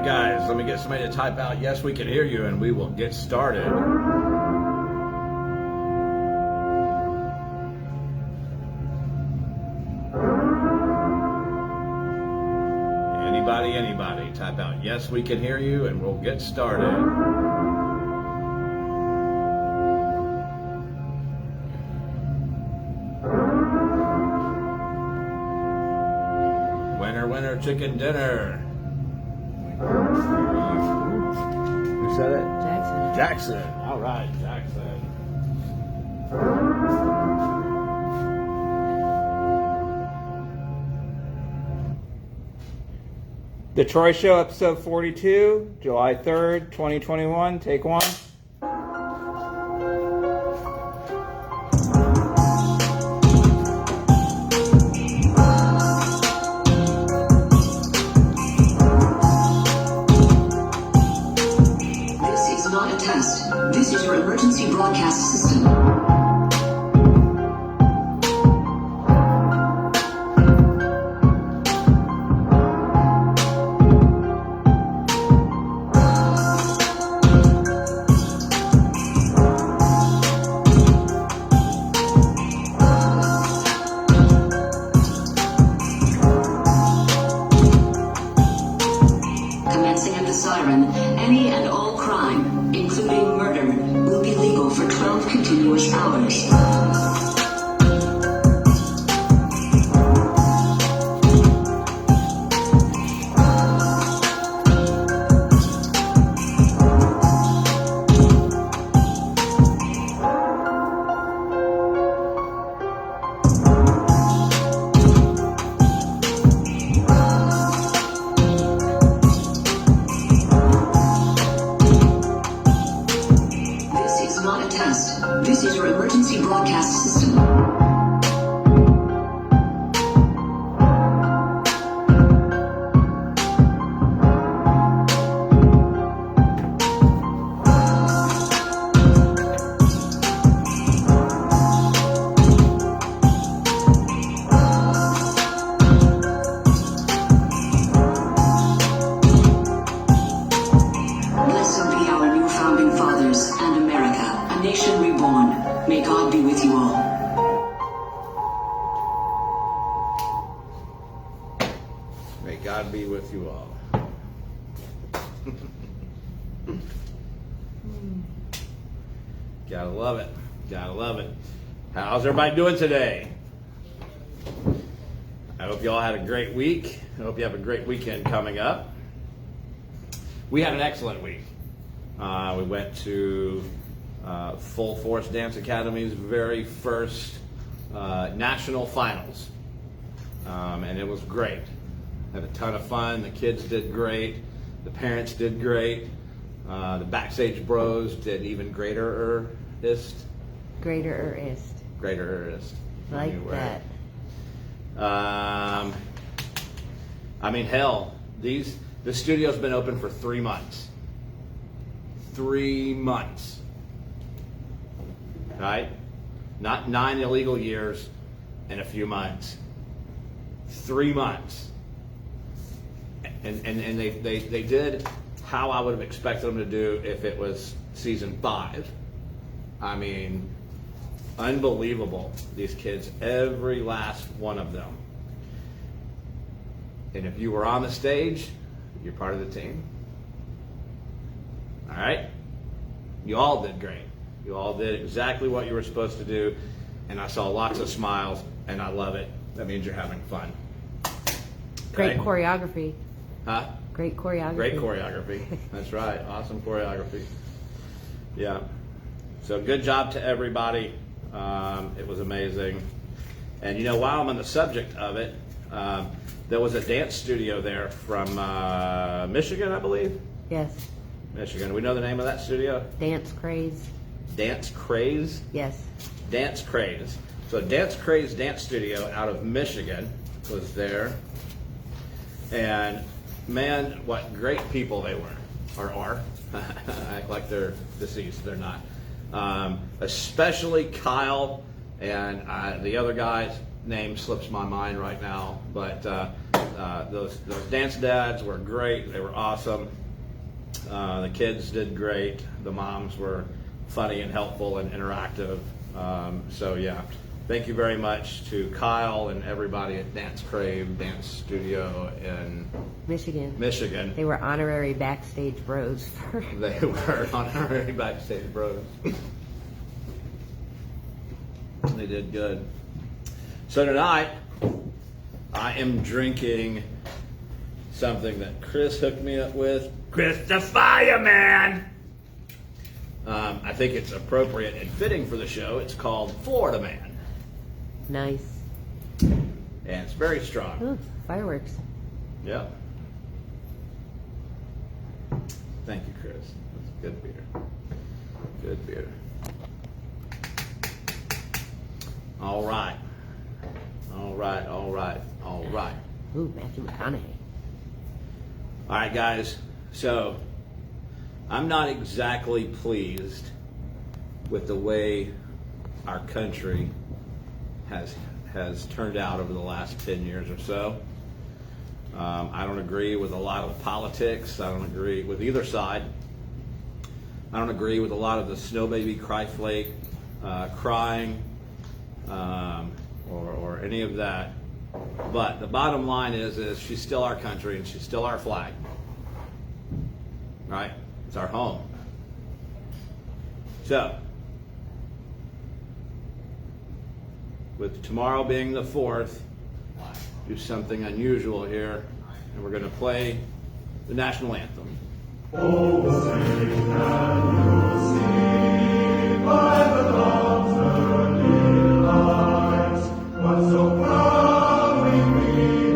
Guys, let me get somebody to type out, yes, we can hear you, and we will get started. Anybody, type out, yes, we can hear you, and we'll get started. Winner, chicken dinner. Who said it? Jackson. All right, Jackson. The Troy Show, episode 42, July 3rd, 2021. Take one. This is your emergency broadcast system. Commencing at the siren, any and all crime, including murder, will be legal for 12 continuous hours. This is your emergency broadcast system. Blessed be our new founding fathers and America, a nation reborn. May God be with you all. May God be with you all. Gotta love it. Gotta love it. How's everybody doing today? I hope you all had a great week. I hope you have a great weekend coming up. We had an excellent week. We went to Full Force Dance Academy's very first national finals, and it was great. Had a ton of fun. The kids did great. The parents did great. The Backstage Bros did even greater-ist. Greater-ist. Greater-ist. Like that. I mean, hell, the studio's been open for 3 months. 3 months. Right? Not 9 illegal years and a few months. 3 months. And they did how I would have expected them to do if it was season 5. I mean, unbelievable. These kids, every last one of them. And if you were on the stage, you're part of the team. All right? You all did great. You all did exactly what you were supposed to do. And I saw lots of smiles, and I love it. That means you're having fun. Great Okay? choreography. Huh? Great choreography. Great choreography. That's right. Awesome choreography. Yeah. So good job to everybody. It was amazing. And you know, while I'm on the subject of it, there was a dance studio there from Michigan, I believe. Yes. Michigan. We know the name of that studio? Dance craze. Dance Craze. Yes. Dance Craze. So Dance Craze Dance Studio out of Michigan was there. And man, what great people they were, or are. Act like they're deceased. They're not. Especially Kyle and the other guy's name slips my mind right now. But those dance dads were great. They were awesome. The kids did great. The moms were funny and helpful and interactive. So yeah, thank you very much to Kyle and everybody at Dance Crave Dance Studio in Michigan. They were honorary backstage bros. They were honorary backstage bros. They did good. So tonight, I am drinking something that Chris hooked me up with. Chris the Fireman! I think it's appropriate and fitting for the show. It's called Florida Man. Nice. And it's very strong. Ooh, fireworks. Yep. Thank you, Chris. That's good beer. Good beer. All right. All right, all right, all right. Ooh, Matthew McConaughey. All right, guys. So, I'm not exactly pleased with the way our country has turned out over the last 10 years or so. I don't agree with a lot of politics. I don't agree with either side. I don't agree with a lot of the snow baby cry flake crying or any of that. But the bottom line is she's still our country and she's still our flag. Right? It's our home. So, with tomorrow being the 4th, do something unusual here, and we're going to play the national anthem. Oh, sing and you'll see by the dawn's early light, what so proudly we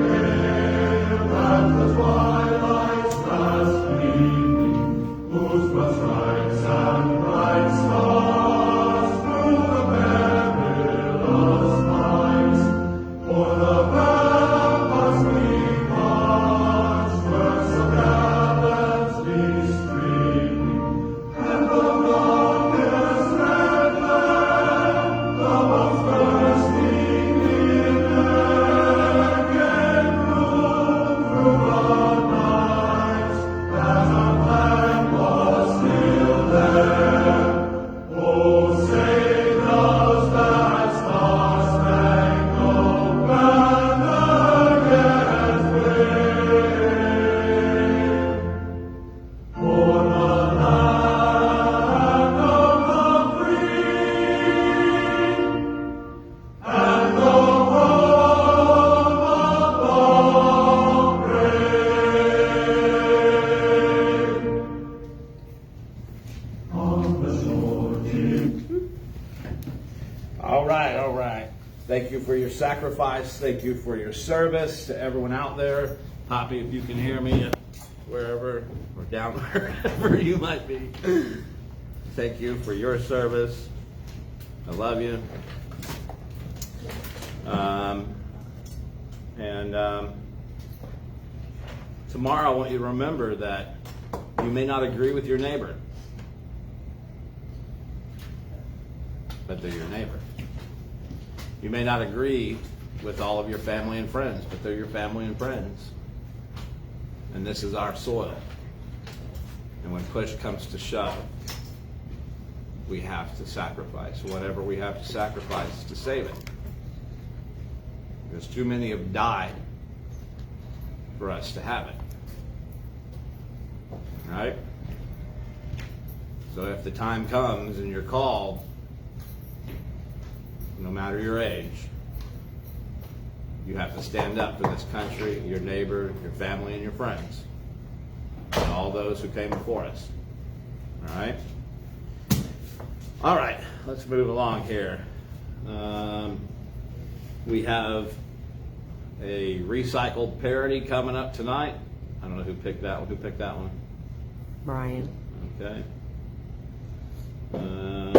hailed at the twilight's last gleaming, whose broad stripes and bright stars through the perilous fight, o'er the ramparts we marched, where so gallantly streaming, and the rocket's red glare, the bombs bursting in air, gave room through the night, as our flag was still there. Oh, say does that star-spangled banner yet wave? For the land of the free and the home of the brave. On the shore deep. All right, all right. Thank you for your sacrifice. Thank you for your service to everyone out there. Poppy, if you can hear me, wherever or down wherever you might be. Thank you for your service. I love you. Tomorrow I want you to remember that you may not agree with your neighbor, but they're your neighbor. You may not agree with all of your family and friends, but they're your family and friends. And this is our soil. And when push comes to shove, we have to sacrifice whatever we have to sacrifice to save it. Because too many have died for us to have it. Right? So if the time comes and you're called, no matter your age, you have to stand up for this country, your neighbor, your family, and your friends, and all those who came before us. All right? All right, let's move along here. We have a recycled parody coming up tonight. I don't know who picked that one. Who picked that one? Brian. Okay. All right,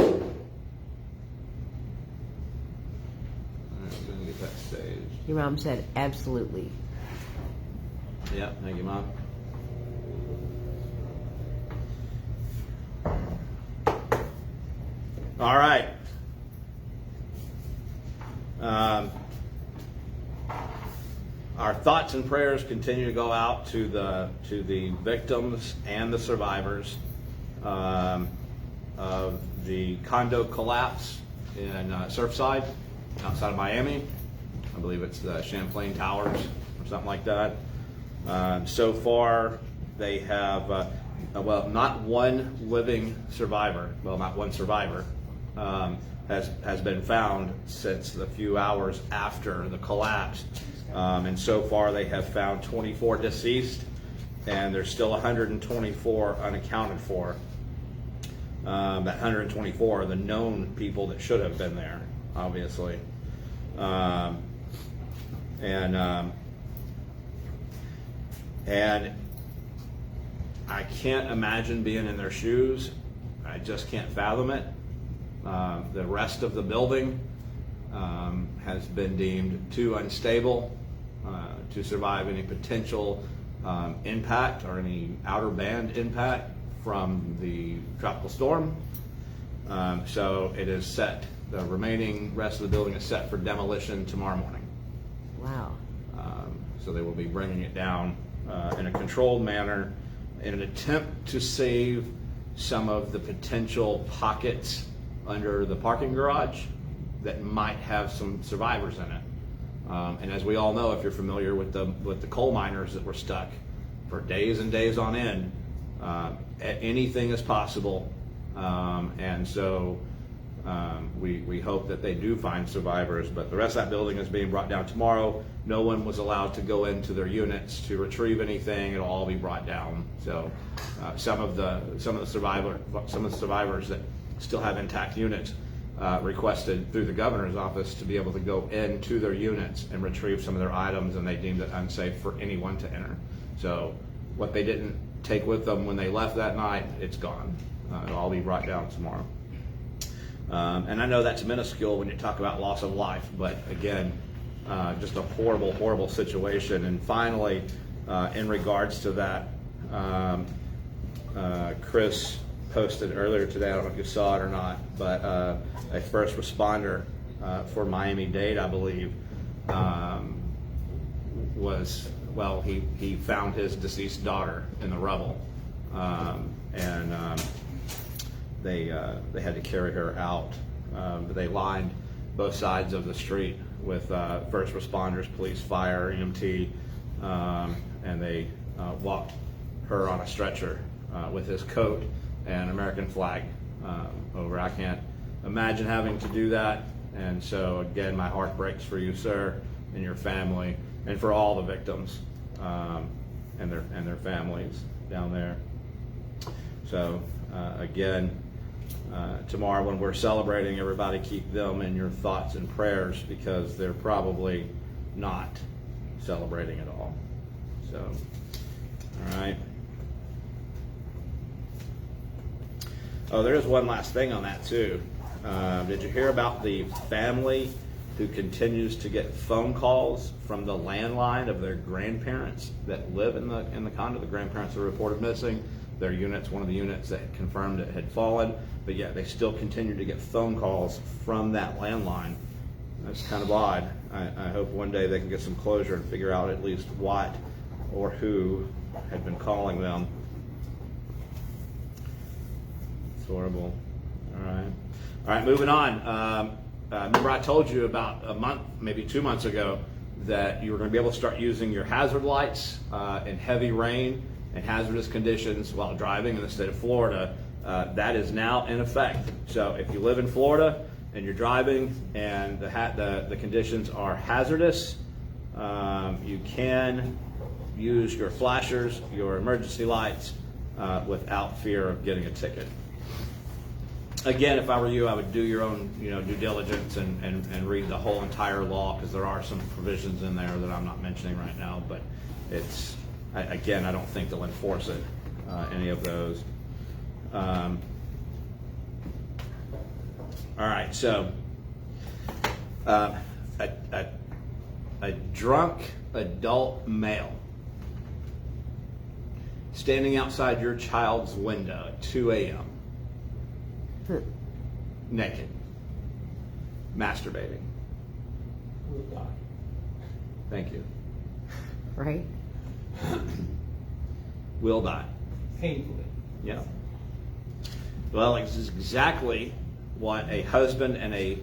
we're gonna get that staged. Your mom said absolutely. Yeah, thank you, Mom. All right. Our thoughts and prayers continue to go out to the victims and the survivors of the condo collapse in Surfside, outside of Miami. I believe it's the Champlain Towers or something like that. So far, they have, not one living survivor, not one survivor, has been found since the few hours after the collapse. And so far, they have found 24 deceased, and there's still 124 unaccounted for. That 124 are the known people that should have been there, obviously. And I can't imagine being in their shoes. I just can't fathom it. The rest of the building has been deemed too unstable to survive any potential impact or any outer band impact from the tropical storm. So it is set. The remaining rest of the building is set for demolition tomorrow morning. Wow. So they will be bringing it down in a controlled manner in an attempt to save some of the potential pockets under the parking garage that might have some survivors in it. And as we all know, if you're familiar with the coal miners that were stuck for days and days on end, anything is possible. And so we hope that they do find survivors, but the rest of that building is being brought down tomorrow. No one was allowed to go into their units to retrieve anything. It'll all be brought down. So some of the survivors that still have intact units requested through the governor's office to be able to go into their units and retrieve some of their items, and they deemed it unsafe for anyone to enter. So what they didn't take with them when they left that night, it's gone. It'll all be brought down tomorrow. And I know that's minuscule when you talk about loss of life, but again, just a horrible, horrible situation. And finally, in regards to that, Chris posted earlier today, I don't know if you saw it or not, but a first responder for Miami-Dade, I believe, he found his deceased daughter in the rubble. They had to carry her out. They lined both sides of the street with first responders, police, fire, EMT, and they walked her on a stretcher with his coat and American flag over. I can't imagine having to do that. And so again, my heart breaks for you, sir, and your family, and for all the victims and their families down there. So again, tomorrow when we're celebrating, everybody keep them in your thoughts and prayers, because they're probably not celebrating at all. So, all right. Oh, there is one last thing on that too. Did you hear about the family who continues to get phone calls from the landline of their grandparents that live in the condo? The grandparents are reported missing. Their units, one of the units that had confirmed it had fallen, but yet they still continue to get phone calls from that landline That's kind of odd. I hope one day they can get some closure and figure out at least what or who had been calling them. It's horrible. All right, moving on. Remember I told you about a month, maybe 2 months ago, that you were going to be able to start using your hazard lights in heavy rain and hazardous conditions while driving in the state of Florida. That is now in effect. So if you live in Florida and you're driving and the conditions are hazardous, you can use your flashers, your emergency lights, without fear of getting a ticket. Again, if I were you, I would do your own, due diligence and read the whole entire law, because there are some provisions in there that I'm not mentioning right now. But I don't think they'll enforce it, any of those. All right, so a drunk adult male standing outside your child's window at 2 a.m. naked, masturbating. Will die. Thank you. Right? Will die. Painfully. Yeah. Well, this is exactly what a husband and a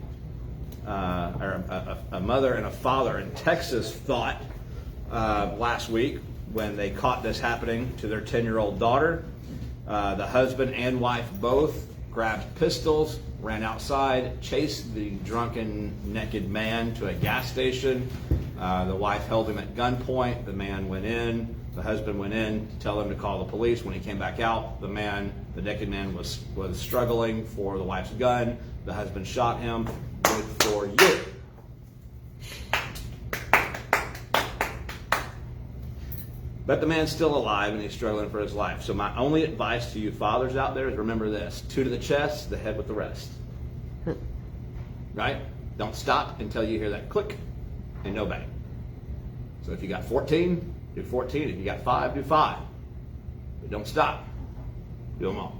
mother and a father in Texas thought last week when they caught this happening to their 10-year-old daughter. The husband and wife both grabbed pistols, ran outside, chased the drunken, naked man to a gas station. The wife held him at gunpoint. The man went in. The husband went in to tell him to call the police. When he came back out, the naked man was struggling for the wife's gun. The husband shot him. Good for you. But the man's still alive and he's struggling for his life. So my only advice to you fathers out there is remember this: 2 to the chest, the head with the rest. Right? Don't stop until you hear that click and no bang. So if you got 14, do 14. If you got 5, do 5. But don't stop. Do them all.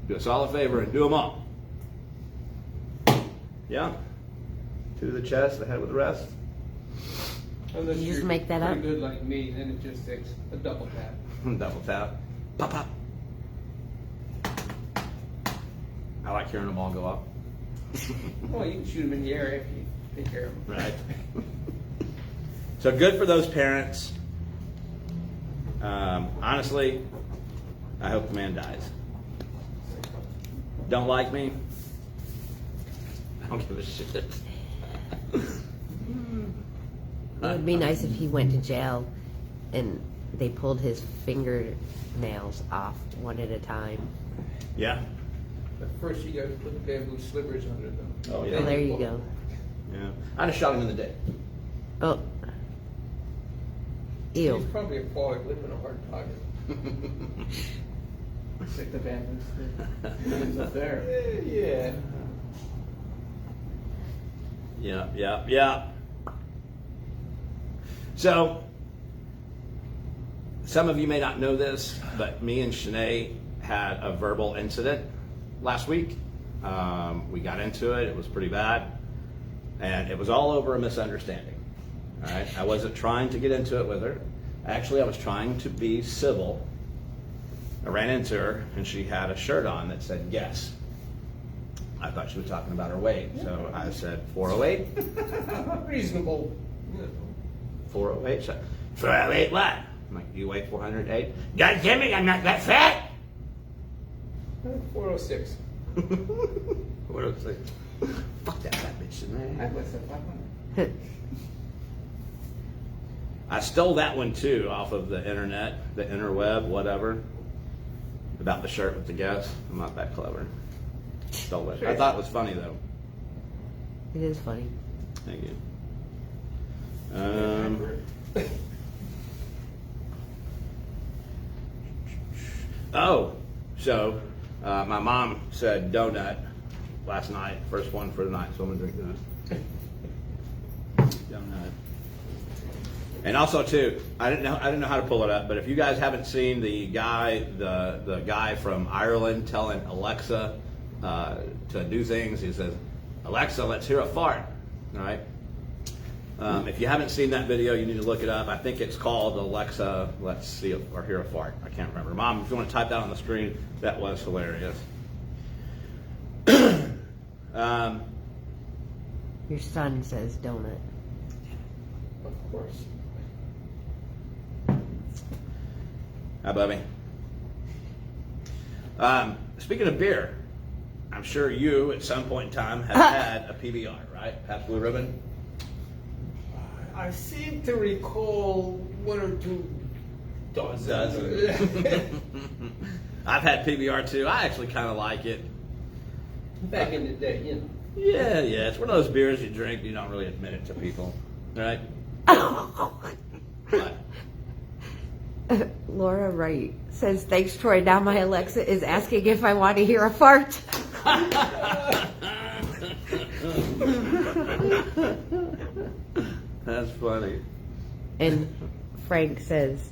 Do us all a favor and do them all. Yeah? 2 to the chest, the head with the rest. Unless You just you're make that pretty up? good like me, then it just takes a double tap. Double tap. Pop, pop. I like hearing them all go up. Well, you can shoot them in the air if you take care of them. Right. So good for those parents. Honestly, I hope the man dies. Don't like me? I don't give a shit. It would be nice if he went to jail and they pulled his fingernails off one at a time. Yeah. But first you gotta put the bamboo slivers under them. Oh, yeah. Well, there you go. Yeah. I'd have shot him in the dick. Oh. He's Ew. probably a quality lip and a hard target. Stick the bamboo slivers up there. Yeah. Yeah. So, some of you may not know this, but me and Shanae had a verbal incident last week. We got into it. It was pretty bad. And it was all over a misunderstanding. All right? I wasn't trying to get into it with her. Actually, I was trying to be civil. I ran into her, and she had a shirt on that said yes. I thought she was talking about her weight. So I said 408. Reasonable. 408. So, 408 what? I'm like, you weigh 408? God damn it, I'm not that fat! 406. 406. Fuck that fat bitch, I man. was at 500. I stole that one too off of the internet, the interweb, whatever. About the shirt with the guess. I'm not that clever. Stole it. I thought it was funny though. It is funny. Thank you. So my mom said donut last night, first one for the night, so I'm gonna drink that. Donut. And also too, I didn't know how to pull it up, but if you guys haven't seen the guy, the guy from Ireland telling Alexa to do things, he says, "Alexa, let's hear a fart." All right. If you haven't seen that video, you need to look it up. I think it's called Alexa, Let's See or Hear a Fart. I can't remember. Mom, if you want to type that on the screen, that was hilarious. Your son says donut. Of course. Hi, Bubby. Speaking of beer, I'm sure you at some point in time have had a PBR, right? Pabst Blue Ribbon. I seem to recall 1 or 2 dozen. I've had PBR too. I actually kind of like it. Back in the day, you know. Yeah, it's one of those beers you drink, you don't really admit it to people, right? But Laura Wright says, thanks, Troy. Now my Alexa is asking if I want to hear a fart. that's funny. And Frank says,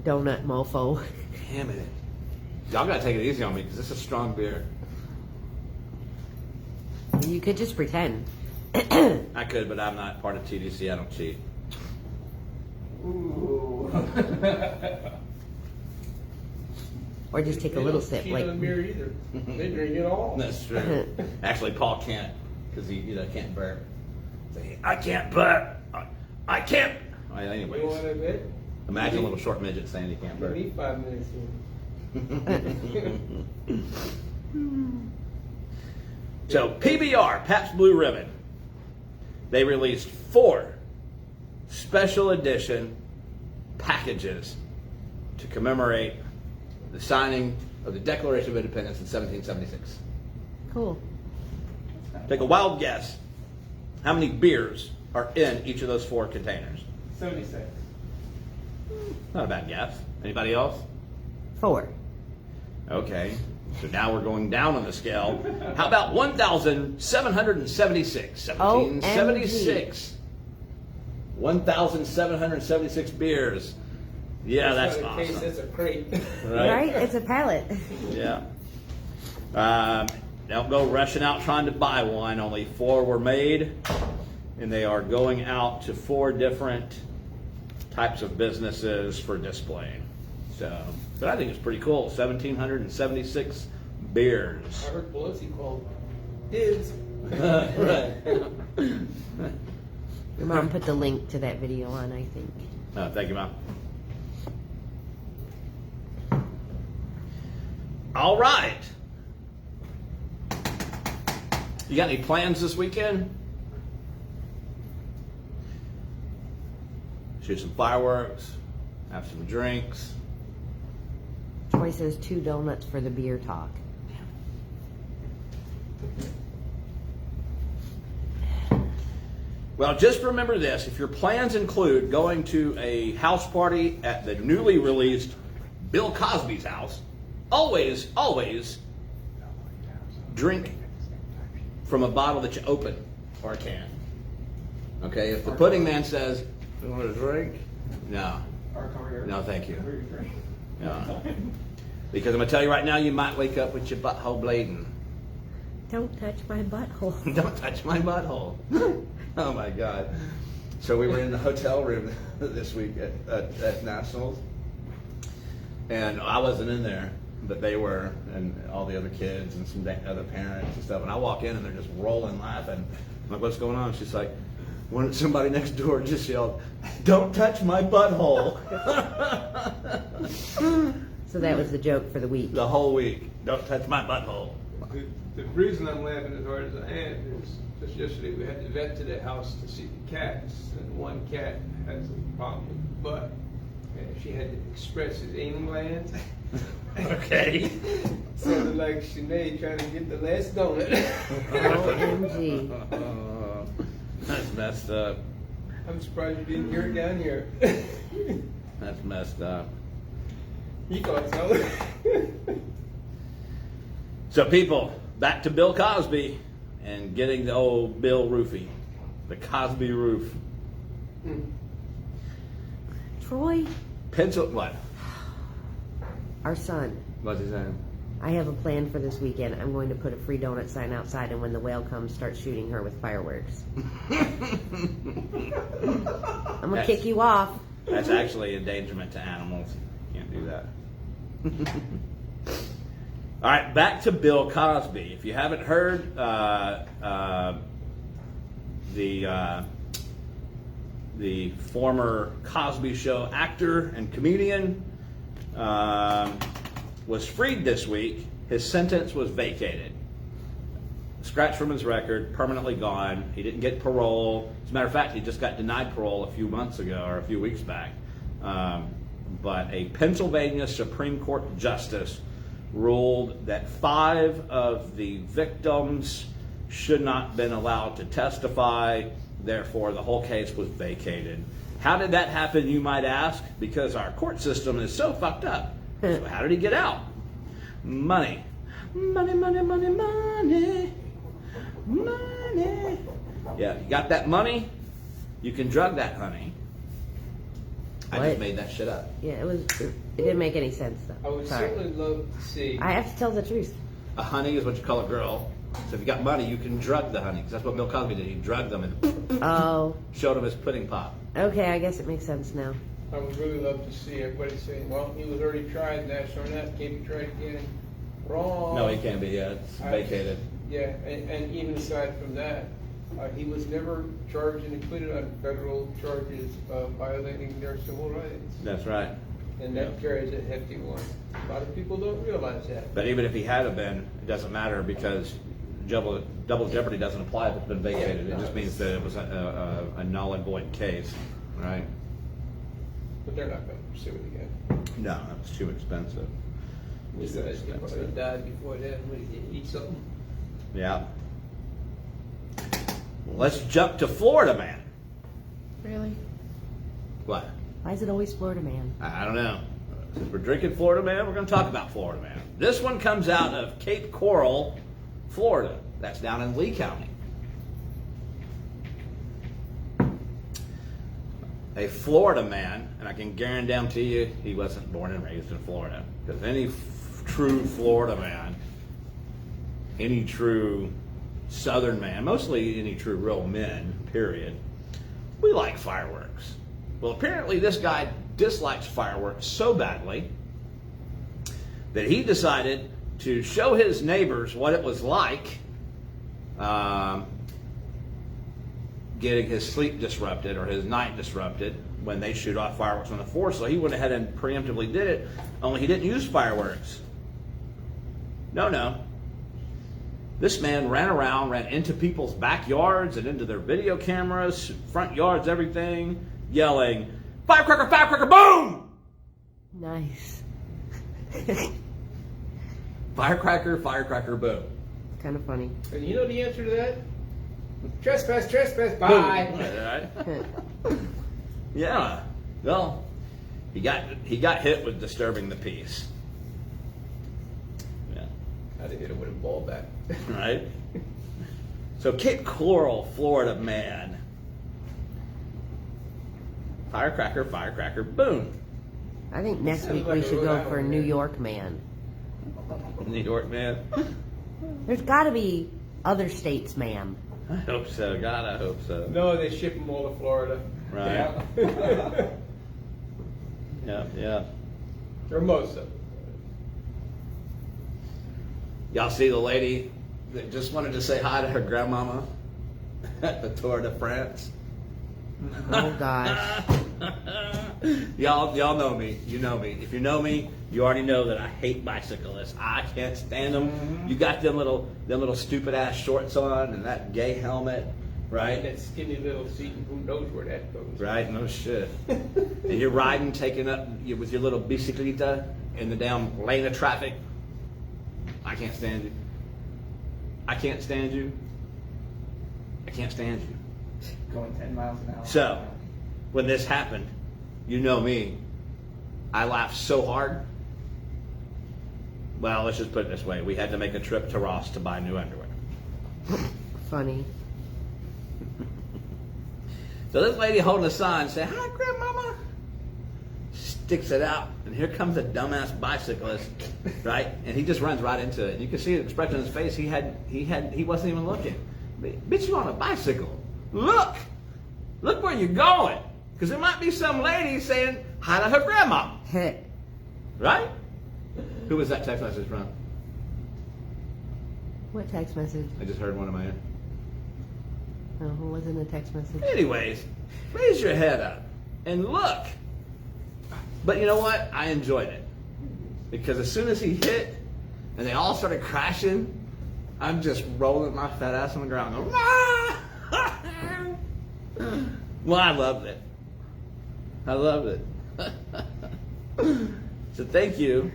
donut mofo. Damn it. Y'all gotta take it easy on me because this is strong beer. You could just pretend. I could, but I'm not part of TDC. I don't cheat. Ooh. Or just take a little sip. Cheat Like, on the beer either. They drink it all. That's true. Actually, Paul can't because he can't burp. Say, I can't burp. I can't. Well, You anyways, want to bet? imagine a little short midget saying he can't Give burp. me 5 minutes here. So PBR, Pabst Blue Ribbon, they released 4 special edition packages to commemorate the signing of the Declaration of Independence in 1776. cool. Take a wild guess. How many beers are in each of those 4 containers? 76. Not a bad guess. Anybody else? 4. Okay. So now we're going down on the scale. How about 1,776? 1776. 1,776 beers. Yeah, that's not a case, awesome. that's a crate. Right? It's a pallet. Yeah. Don't go rushing out trying to buy one. Only 4 were made, and they are going out to 4 different types of businesses for displaying. So, but I think it's pretty cool. 1,776 beers. I heard Pelosi called dibs. Right. Your mom put the link to that video on, I think. Thank you, Mom. All right. You got any plans this weekend? Shoot some fireworks, have some drinks. Troy says 2 donuts for the beer talk. Well, just remember this. If your plans include going to a house party at the newly released Bill Cosby's house, always drink from a bottle that you open or a can. Okay? If the pudding man says, you want a drink? No. No, thank you. No. Because I'm going to tell you right now, you might wake up with your butthole bleeding. Don't touch my butthole. Don't touch my butthole. Oh my God. So we were in the hotel room this week at Nationals. And I wasn't in there, but they were, and all the other kids and some other parents and stuff. And I walk in and they're just rolling laughing. I'm like, what's going on? She's like, somebody next door just yelled, don't touch my butthole. So that was the joke for the week. The whole week. Don't touch my butthole. The reason I'm laughing as hard as I am is just yesterday we had the vet to the house to see the cats, and one cat has a problem with the butt, and she had to express his anal glands. Okay. Sounded like Sinead trying to get the last donut. OMG. That's messed up. I'm surprised you didn't hear it down here. That's messed up. You thought so. So people, back to Bill Cosby and getting the old Bill roofie, the Cosby roof. Troy, What? our son, What's he saying? I have a plan for this weekend. I'm going to put a free donut sign outside, and when the whale comes, start shooting her with fireworks. I'm gonna kick you off. That's actually endangerment to animals. You can't do that. All right, back to Bill Cosby. If you haven't heard, the former Cosby Show actor and comedian was freed this week. His sentence was vacated. Scratched from his record, permanently gone. He didn't get parole. As a matter of fact, he just got denied parole a few months ago or a few weeks back. But a Pennsylvania Supreme Court justice ruled that 5 of the victims should not have been allowed to testify. Therefore, the whole case was vacated. How did that happen, you might ask? Because our court system is so fucked up. So how did he get out? Money. Money, money, money, money. Money. Yeah, you got that money? You can drug that honey. I What? just made that shit up. Yeah, it didn't make any sense I though. would Sorry. certainly love to see. I have to tell the truth. A honey is what you call a girl. So if you got money, you can drug the honey. Because that's what Bill Cosby did. He drugged them and Oh, showed them his pudding pop. okay. I guess it makes sense now. I would really love to see everybody saying, well, he was already tried, that's or that, can't be tried again. Wrong. No, he can't be. Yeah, it's vacated. Yeah, and even aside from that, he was never charged and acquitted on federal charges of violating their civil rights. That's right. And that carries a hefty one. A lot of people don't realize that. But even if he had have been, it doesn't matter because double jeopardy doesn't apply if it's been vacated. Yeah, It just means that it was a null and void case, right? But they're not going to pursue it again. No, it's too expensive. Besides, he probably died before then. What did he eat something? Yeah. Let's jump to Florida Man. Really? What? Why is it always Florida Man? I don't know. Since we're drinking Florida Man, we're going to talk about Florida Man. This one comes out of Cape Coral, Florida. That's down in Lee County. A Florida man, and I can guarantee you he wasn't born and raised in Florida. Because any true Florida man, any true Southern man, mostly any true real men, period, we like fireworks. Well, apparently this guy dislikes fireworks so badly that he decided to show his neighbors what it was like getting his sleep disrupted or his night disrupted when they shoot off fireworks on the 4th. So he went ahead and preemptively did it, only he didn't use fireworks. No. This man ran into people's backyards and into their video cameras, front yards, everything, yelling, "Firecracker, firecracker, boom!" Nice. Firecracker, firecracker, boom. Kind of funny. And you know the answer to that? Trespass, trespass, bye. Right? Yeah. Well, he got hit with disturbing the peace. Yeah. I'd have hit him with a ball bat. Right? So Cape Coral, Florida man. Firecracker, firecracker, boom. I think next Sounds week like we a should Rhode go Island for man. New York Man. New York man. There's got to be other states, ma'am. I hope so. God, I hope so. No, they ship them all to Florida. Right. Yeah. Yeah. Or most of them. Y'all see the lady that just wanted to say hi to her grandmama at the Tour de France? Oh gosh. Y'all know me. You know me. If you know me, you already know that I hate bicyclists. I can't stand them. Mm-hmm. You got them little stupid ass shorts on and that gay helmet, And right? that skinny little seat, and who knows where that goes. Right? No shit. And you're riding, taking up with your little bicicleta in the damn lane of traffic. I can't stand you. I can't stand you. I can't stand you. Going 10 miles an hour. So, when this happened, you know me, I laughed so hard. Well, let's just put it this way. We had to make a trip to Ross to buy new underwear. Funny. So this lady holding a sign saying, "Hi, Grandmama." sticks it out, and here comes a dumbass bicyclist, right? And he just runs right into it. You can see the expression on his face. He wasn't even looking. Bitch, you on a bicycle? Look where you're going, because there might be some lady saying hi to her grandma, right? Who was that text message from? What text message? I just heard one in my ear. No, it wasn't a text message. Anyways, raise your head up and look. But you know what? I enjoyed it. Because as soon as he hit and they all started crashing, I'm just rolling my fat ass on the ground going, "Ah!" Well, I loved it. I loved it. So thank you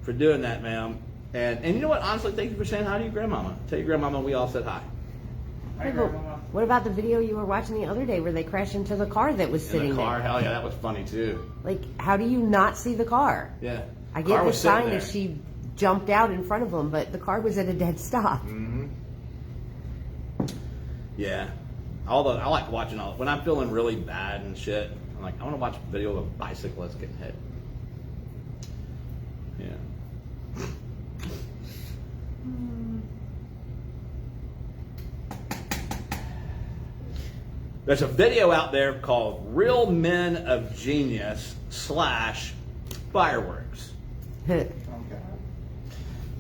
for doing that, ma'am. And you know what? Honestly, thank you for saying hi to your grandmama. Tell your grandmama we all said hi. Hey, but what about the video you were watching the other day where they crashed into the car that was In sitting the car, there? hell yeah, that was funny too. Like, how do you not see the car? Yeah. I Car get the was sitting sign there. that she jumped out in front of them, but the car was at a dead stop. Mm-hmm. Yeah. I like watching when I'm feeling really bad and shit. I'm like, I want to watch a video of a bicyclist getting hit. Yeah. There's a video out there called Real Men of Genius / Fireworks.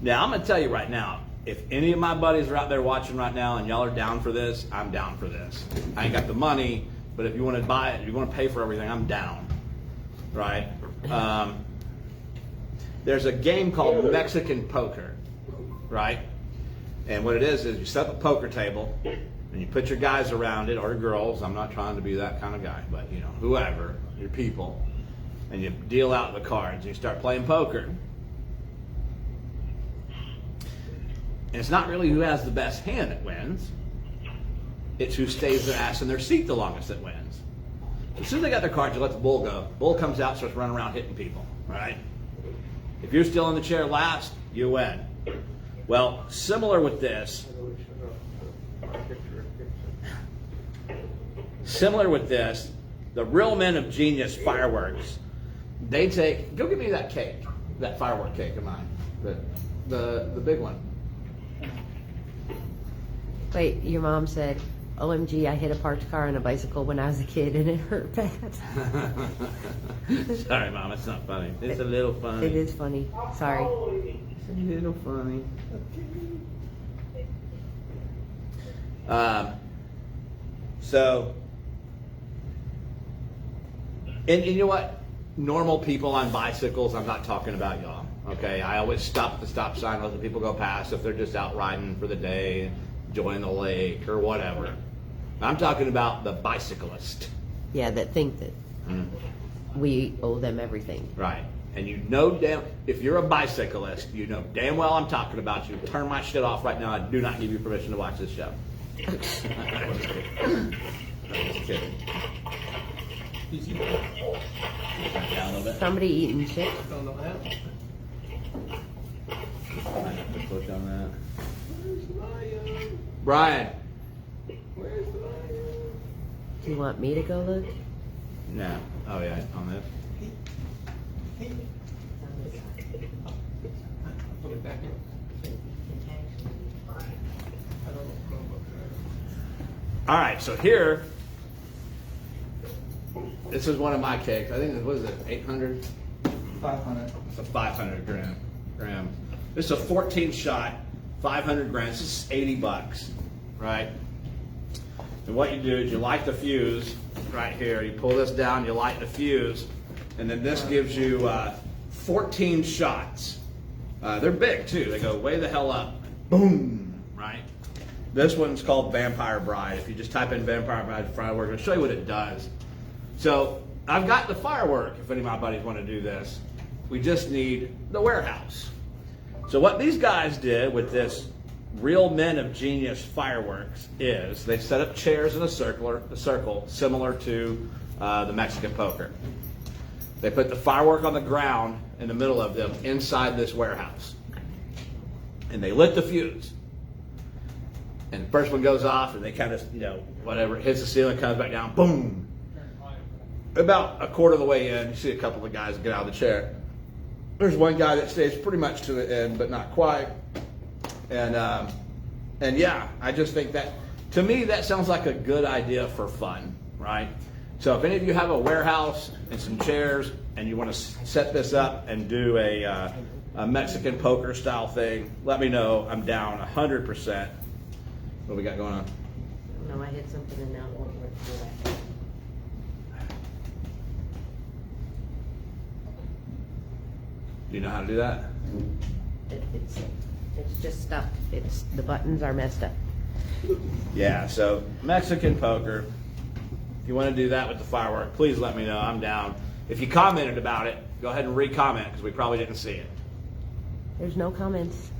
Now, I'm going to tell you right now, if any of my buddies are out there watching right now and y'all are down for this, I'm down for this. I ain't got the money, but if you want to buy it, if you want to pay for everything, I'm down. Right? There's a game called Mexican Poker. Right? And what it is you set up a poker table and you put your guys around it, or girls. I'm not trying to be that kind of guy, but you know, whoever, your people. And you deal out the cards and you start playing poker. And it's not really who has the best hand that wins. It's who stays their ass in their seat the longest that wins. As soon as they got their cards, you let the bull go. Bull comes out, starts running around hitting people, right? If you're still in the chair last, you win. Well, similar with this, the Real Men of Genius Fireworks, they take, go get me that cake, that firework cake of mine, the big one. Wait, your mom said, OMG, I hit a parked car on a bicycle when I was a kid and it hurt bad. Sorry, Mom, it's not funny. It's a little funny. It is funny. Sorry. It's a little funny. So, and you know what? Normal people on bicycles, I'm not talking about y'all. Okay, I always stop at the stop sign, let the people go past if they're just out riding for the day, enjoying the lake or whatever. I'm talking about the bicyclist. Yeah, that think that we owe them everything. Right. And you know if you're a bicyclist, you know damn well I'm talking about you. Turn my shit off right now. I do not give you permission to watch this show. I'm just kidding. Down a little bit. Somebody eating chips. Don't know how. I have to click on that. Where's Lion? Brian. Where's Lion? Do you want me to go look? No. Oh yeah, on this. Put it back in. I don't know. All right, so here, this is one of my cakes. I think, what is it, 800? 500. It's a 500 gram. This is a 14 shot, 500 grams. This is $80, right? And what you do is you light the fuse right here. You pull this down, you light the fuse, and then this gives you 14 shots. They're big too. They go way the hell up. Boom, right? This one's called Vampire Bride. If you just type in Vampire Bride firework, I'll show you what it does. So I've got the firework, if any of my buddies want to do this. We just need the warehouse. So what these guys did with this Real Men of Genius Fireworks is they set up chairs in a circle similar to the Mexican poker. They put the firework on the ground in the middle of them inside this warehouse. And they lit the fuse. And the first one goes off and they kind of, whatever, hits the ceiling, comes back down, boom. about a quarter of the way in, you see a couple of guys get out of the chair. There's one guy that stays pretty much to the end, but not quite. And yeah, I just think that, to me, that sounds like a good idea for fun, right? So if any of you have a warehouse and some chairs and you want to set this up and do a Mexican poker style thing, let me know. I'm down 100%. What we got going on? No, I hit something and now it won't work. Do Do you know how to do that? It's just stuck. The buttons are messed up. Yeah, so Mexican poker. If you want to do that with the firework, please let me know. I'm down. If you commented about it, go ahead and re-comment because we probably didn't see it. There's no comments.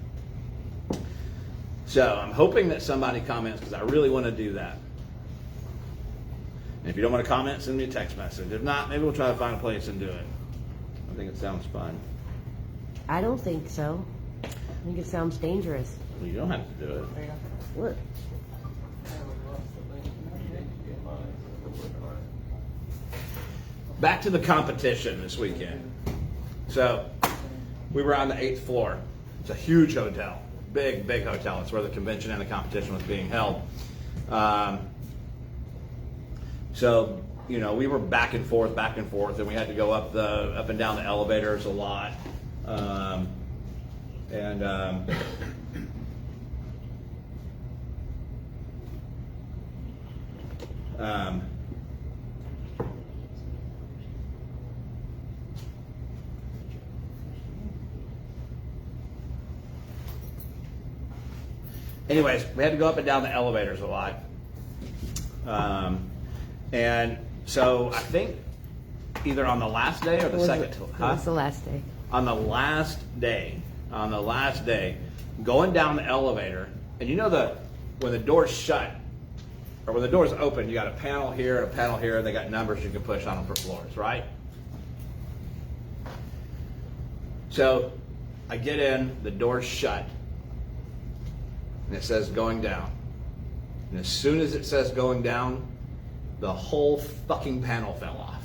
So I'm hoping that somebody comments because I really want to do that. And if you don't want to comment, send me a text message. If not, maybe we'll try to find a place and do it. I think it sounds fun. I don't think so. I think it sounds dangerous. Well, you don't have to do it. What? Back to the competition this weekend. So we were on the 8th floor. It's a huge hotel, big hotel. It's where the convention and the competition was being held. So, you know, we were back and forth, and we had to go up and down the elevators a lot. Anyways, we had to go up and down the elevators a lot. And so I think either on the last day or the second. It was the last day. On the last day, going down the elevator, and you know when the door's shut, or when the door's open, you got a panel here and a panel here, and they got numbers you can push on them for floors, right? So I get in, the door's shut, and it says going down. And as soon as it says going down, the whole fucking panel fell off.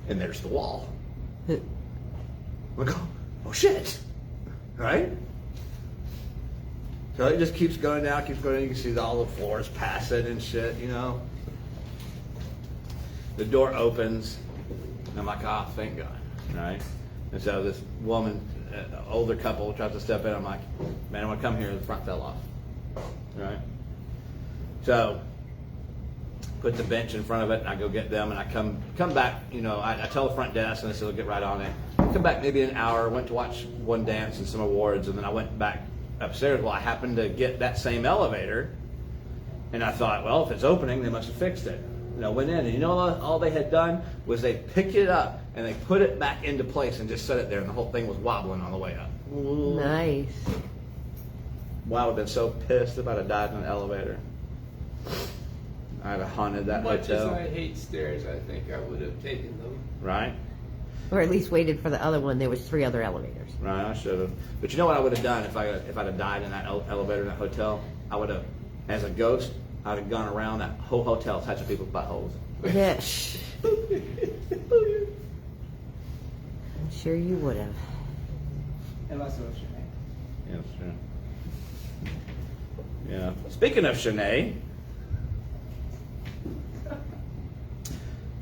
And there's the wall. We go, oh shit, right? So it just keeps going down, keeps going down. You can see all the floors passing and shit, you know. The door opens, and I'm like, ah, thank God, right? And so this woman, older couple, tries to step in. I'm like, man, I want to come here. The front fell off, right? So put the bench in front of it, and I go get them, and I come back. You know, I tell the front desk, and they said they'll get right on it. Come back maybe an hour. Went to watch one dance and some awards, and then I went back upstairs. Well, I happened to get that same elevator, and I thought, well, if it's opening, they must have fixed it. And I went in, and you know, all they had done was they picked it up and they put it back into place and just set it there, and the whole thing was wobbling on the way up. Nice. Wow, I would have been so pissed if I'd have died in an elevator. I'd have haunted that Much hotel. as I hate stairs, I think I would have taken them. Right? Or at least waited for the other one. There was 3 other elevators. Right, I should have. But you know what I would have done if I'd have died in that elevator in that hotel? I would have, as a ghost, I'd have gone around that whole hotel touching people's buttholes. Yeah. I'm sure you would have. Unless it was your name. Yeah, sure. Yeah. Speaking of Shanae,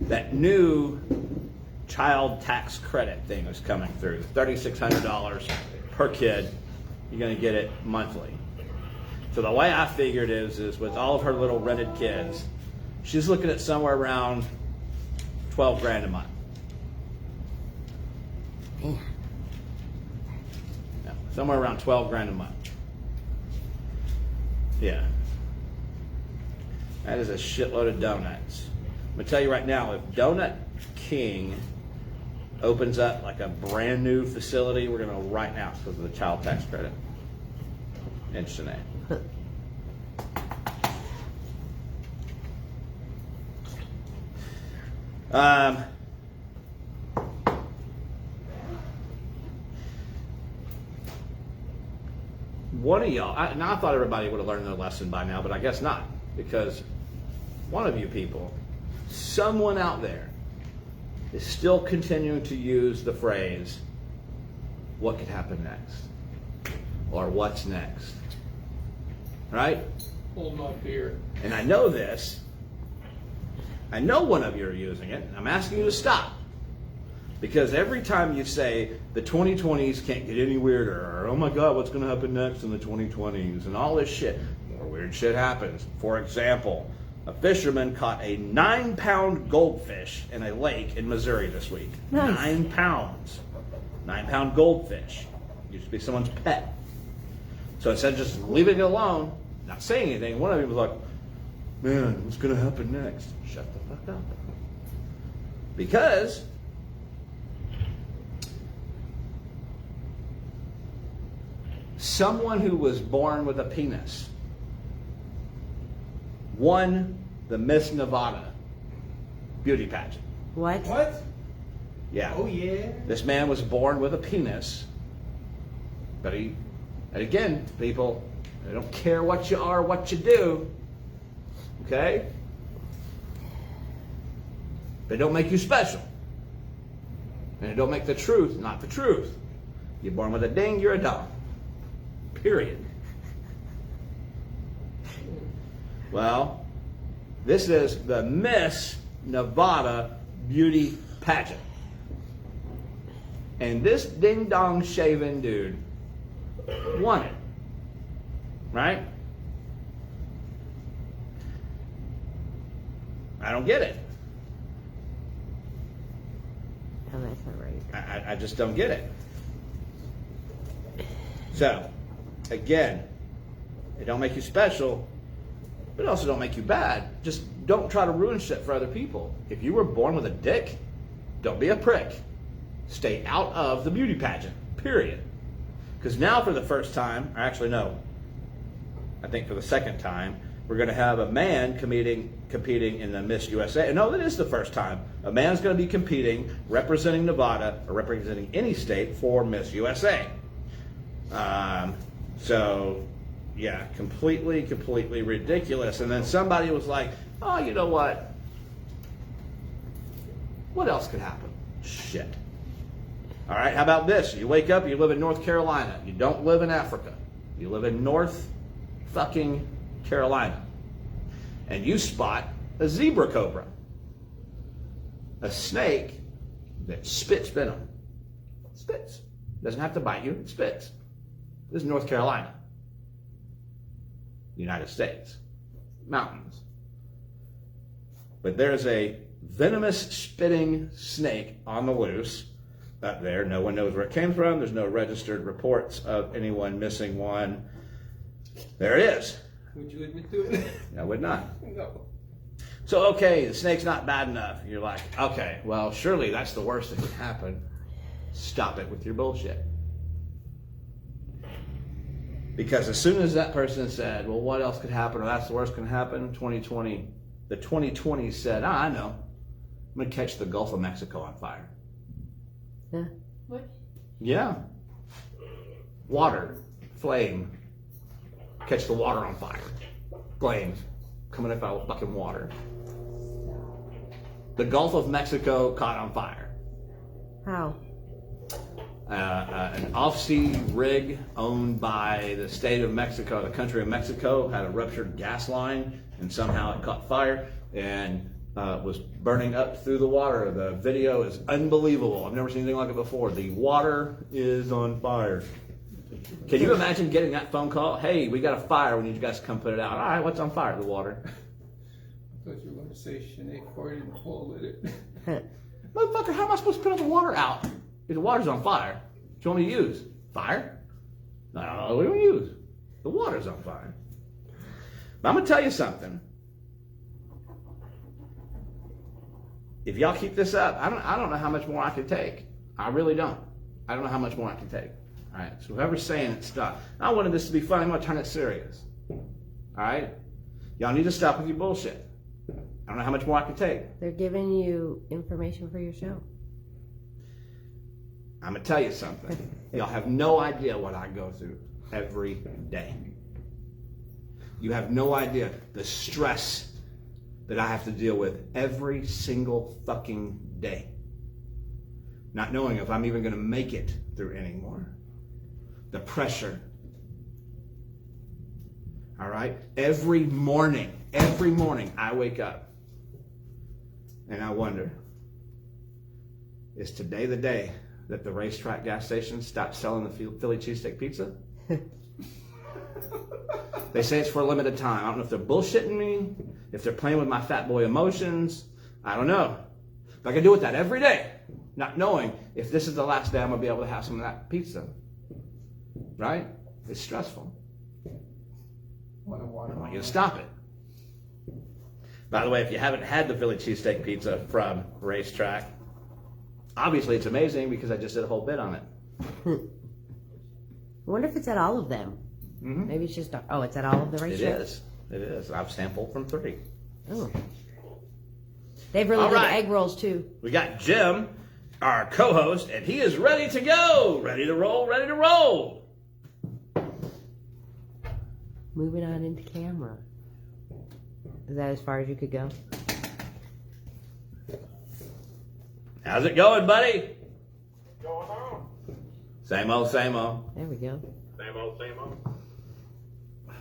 that new child tax credit thing is coming through. $3,600 per kid. You're going to get it monthly. So the way I figured is with all of her little rented kids, she's looking at somewhere around $12,000 a month. Man. Yeah, somewhere around $12,000 a month. Yeah. That is a shitload of donuts. I'm going to tell you right now, if Donut King opens up like a brand new facility, we're going to right now because of the child tax credit. And Shanae. One of y'all, I thought everybody would have learned their lesson by now, but I guess not, because one of you people someone out there is still continuing to use the phrase, what could happen next? Or what's next? Right? Hold my beer. And I know this. I know one of you are using it. And I'm asking you to stop. Because every time you say the 2020s can't get any weirder, or oh my God, what's going to happen next in the 2020s, and all this shit, more weird shit happens. For example, a fisherman caught a 9-pound goldfish in a lake in Missouri this week. Nice. 9 pounds. 9-pound goldfish. Used to be someone's pet. So instead of just leaving it alone, not saying anything, one of you was like, man, what's going to happen next? Shut the fuck up. Because someone who was born with a penis won the Miss Nevada beauty pageant. What? What? Yeah. Oh, yeah. This man was born with a penis, but and again, people, they don't care what you are, what you do, okay? They don't make you special. And they don't make the truth not the truth. You're born with a ding, you're a dong. Period. Well, this is the Miss Nevada beauty pageant. And this ding-dong shaven dude won it. Right? I don't get it. Oh, that's not right. I just don't get it. So, again, it don't make you special, but it also don't make you bad. Just don't try to ruin shit for other people. If you were born with a dick, don't be a prick. Stay out of the beauty pageant, period. Because now for the first time, or actually no, I think for the second time, we're going to have a man competing in the Miss USA. No, that is the first time. A man's going to be competing, representing Nevada, or representing any state for Miss USA. So, yeah, completely ridiculous. And then somebody was like, oh, you know what? What else could happen? Shit. All right, how about this? You wake up, you live in North Carolina. You don't live in Africa. You live in North fucking Carolina. And you spot a zebra cobra. A snake that spits venom. Spits. Doesn't have to bite you, it spits. This is North Carolina. United States. Mountains. But there's a venomous spitting snake on the loose up there. No one knows where it came from. There's no registered reports of anyone missing one. There it is. Would you admit to it? I would not. No. So, okay, the snake's not bad enough. You're like, okay, well, surely that's the worst that could happen. Stop it with your bullshit. Because as soon as that person said, well, what else could happen, or that's the worst can happen, the 2020 said, I know. I'm going to catch the Gulf of Mexico on fire. Yeah. What? Yeah. Water. Flame. Catch the water on fire. Flames. Coming up out of fucking water. The Gulf of Mexico caught on fire. How? An off-sea rig owned by the state of Mexico, the country of Mexico, had a ruptured gas line, and somehow it caught fire and was burning up through the water. The video is unbelievable. I've never seen anything like it before. The water is on fire. Can you imagine getting that phone call? Hey, we got a fire. We need you guys to come put it out. All right, what's on fire? The water. I thought you were going to say Sinead farted in the hole with it. Motherfucker, how am I supposed to put all the water out if the water's on fire? What do you want me to use? Fire? No, what do we use? The water's on fire. But I'm going to tell you something. If y'all keep this up, I don't know how much more I can take. I really don't. I don't know how much more I can take. All right, so whoever's saying it, stop. I wanted this to be funny. I'm going to turn it serious. All right? Y'all need to stop with your bullshit. I don't know how much more I can take. They're giving you information for your show. I'm going to tell you something. Y'all have no idea what I go through every day. You have no idea the stress that I have to deal with every single fucking day. Not knowing if I'm even going to make it through anymore. The pressure. All right? Every morning I wake up and I wonder, is today the day that the racetrack gas station stops selling the Philly cheesesteak pizza? They say it's for a limited time. I don't know if they're bullshitting me, if they're playing with my fat boy emotions. I don't know. But I can deal with that every day, not knowing if this is the last day I'm going to be able to have some of that pizza. Right? It's stressful. I want you to stop it. By the way, if you haven't had the Philly cheesesteak pizza from Racetrack, obviously it's amazing because I just did a whole bit on it. I wonder if it's at all of them. Mm-hmm. Maybe it's just, oh, it's at all of the racetracks? It is. It is. I've sampled from 3. Oh. They have really All good right. egg rolls, too. We got Jim, our co-host, and he is ready to go. Ready to roll, ready to roll. Moving on into camera. Is that as far as you could go? How's it going, buddy? Going on. Same old, same old. There we go. Same old, same old.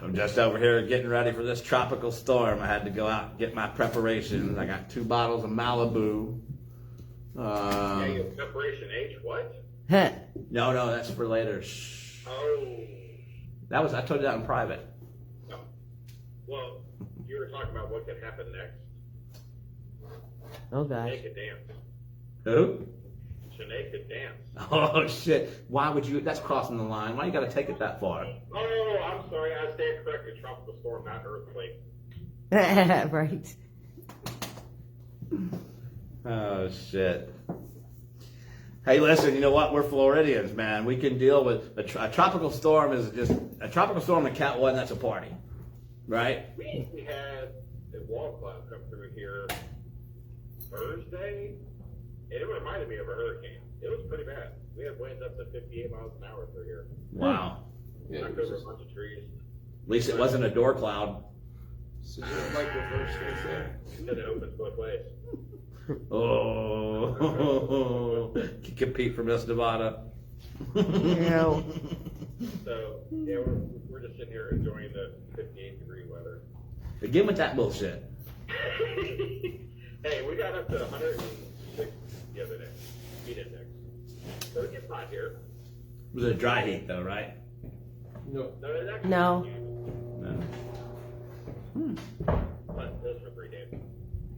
I'm just over here getting ready for this tropical storm. I had to go out and get my preparations. I got 2 bottles of Malibu. Yeah, your preparation H, what? Huh. No, that's for later. Shh. Oh. I told you that in private. No. Well, you were talking about what could happen next. Oh, gosh. Sinead could dance. Who? Sinead could dance. Oh, shit. Why would you? That's crossing the line. Why you got to take it that far? Oh, I'm sorry. I stand corrected. Tropical storm, not earthquake. Right. Oh, shit. Hey, listen, you know what? We're Floridians, man. We can deal with a tropical storm is just a tropical storm in Cat 1, that's a party. Right? We had a wall cloud come through here Thursday, and it reminded me of a hurricane. It was pretty bad. We had winds up to 58 miles an hour through here. Wow. Yeah, Knocked over a bunch of trees. At least it wasn't a door cloud. so you don't like reverse things there. And it opens both ways. Oh, can compete for Miss Nevada. No. So, yeah, we're just sitting here enjoying the 58-degree weather. Again with that bullshit. Hey, we got up to 106 the other day, heat index. So it gets hot here. It was a dry heat though, right? No. No, it's actually No. No. but those for 3 days.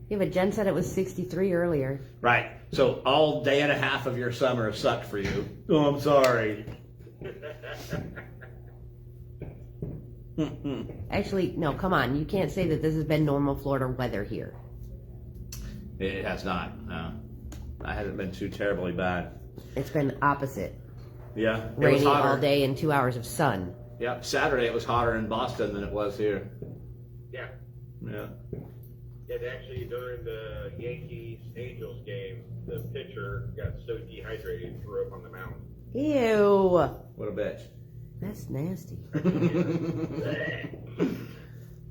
Yeah, but Jen said it was 63 earlier. Right. So all day and a half of your summer sucked for you. Oh, I'm sorry. Actually, no, come on. You can't say that this has been normal Florida weather here. It has not. No. I hasn't been too terribly bad. It's been opposite. Yeah. It was Rainy hotter. all day and 2 hours of sun. Yeah. Saturday it was hotter in Boston than it was here. Yeah. Yeah. And actually, during the Yankees-Angels game, the pitcher got so dehydrated he threw up on the mound. Ew. What a bitch. That's nasty. Blue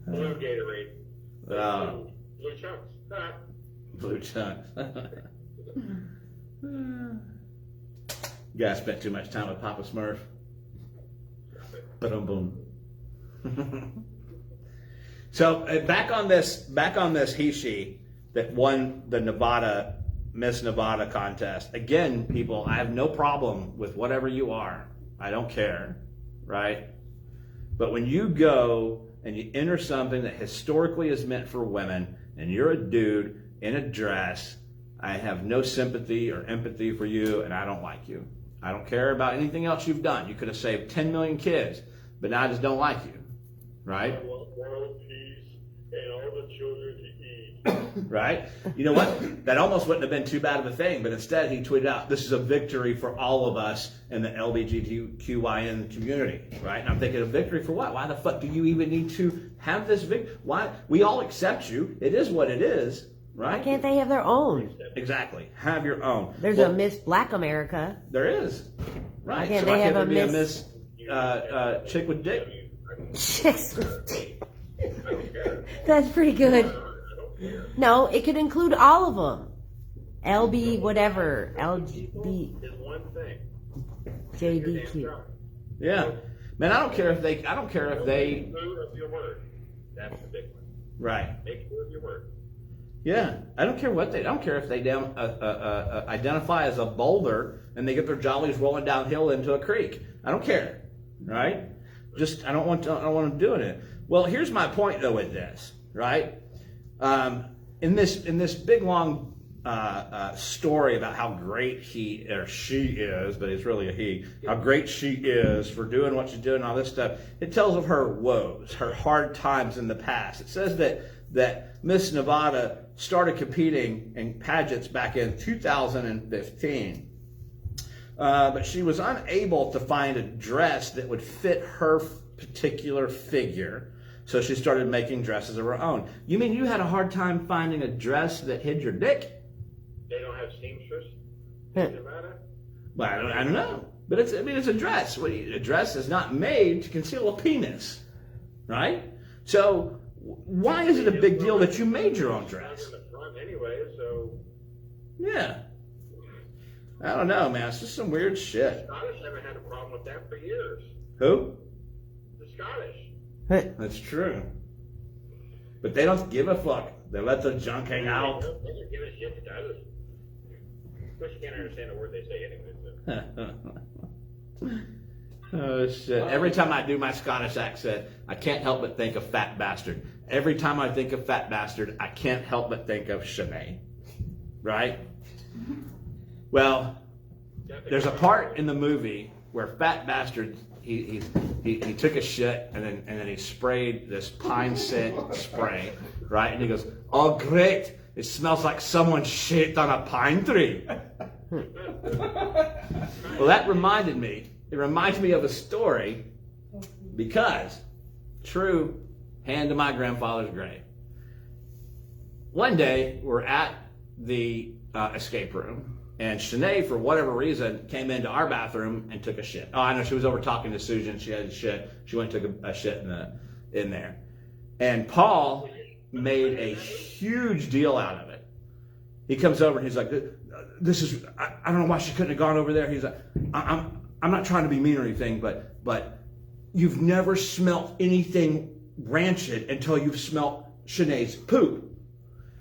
Gatorade. Blue chunks. Blue chunks. You guys spent too much time with Papa Smurf. Boom, boom. So back on this he/she that won the Miss Nevada contest. Again, people, I have no problem with whatever you are. I don't care, right? But when you go and you enter something that historically is meant for women, and you're a dude in a dress, I have no sympathy or empathy for you, and I don't like you. I don't care about anything else you've done. You could have saved 10 million kids, but now I just don't like you, right? I want world peace and all the children to eat. Right? You know what? That almost wouldn't have been too bad of a thing, but instead he tweeted out, this is a victory for all of us in the LGBTQIN community, right? And I'm thinking, a victory for what? Why the fuck do you even need to have this victory? Why? We all accept you. It is what it is, right? Why can't they have their own? Exactly. Have your own. There's a Miss Black America. There is. Right. Why can't so they why have can't a there be Miss- chick with dick? Chicks. I don't care. That's pretty good. I don't care. No, it could include all of them. LB, whatever. LB, Is one thing. JDQ. Yeah, man, I don't care if they. Make sure of your word. That's the big one. Right. Make sure of your word. Yeah, I don't care what they. I don't care if they identify as a boulder and they get their jollies rolling downhill into a creek. I don't care, right? Just I don't want them doing it. Well, here's my point though with this, right? In this big long story about how great he or she is, but it's really a he. How great she is for doing what she's doing, and all this stuff. It tells of her woes, her hard times in the past. It says that Miss Nevada started competing in pageants back in 2015. But she was unable to find a dress that would fit her particular figure. So she started making dresses of her own. You mean you had a hard time finding a dress that hid your dick? They don't have seamstress in Nevada? Well, I don't know. But it's a dress. A dress is not made to conceal a penis, right? So why is it a big deal that you made your own dress? In the front anyway, so Yeah. I don't know, man. It's just some weird shit. Scottish haven't had a problem with that for years. Who? The Scottish. That's true. But they don't give a fuck. They let the junk hang out. They don't give a shit to others. Of course, you can't understand a word they say anyway. So. Oh shit. Every time I do my Scottish accent, I can't help but think of fat bastard. Every time I think of fat bastard, I can't help but think of Shanae. Right? Well, there's a part in the movie where fat bastard he took a shit and then he sprayed this pine scent spray, right? And he goes, "Oh great, it smells like someone shit on a pine tree." Well, that reminded me. It reminds me of a story because, true, hand to my grandfather's grave. One day, we're at the escape room, and Shanae, for whatever reason, came into our bathroom and took a shit. Oh, I know, she was over talking to Susan. She had a shit. She went and took a shit in there. And Paul made a huge deal out of it. He comes over and he's like, "This is, I don't know why she couldn't have gone over there." He's like, I'm not trying to be mean or anything, but you've never smelt anything rancid until you've smelt Shanae's poop.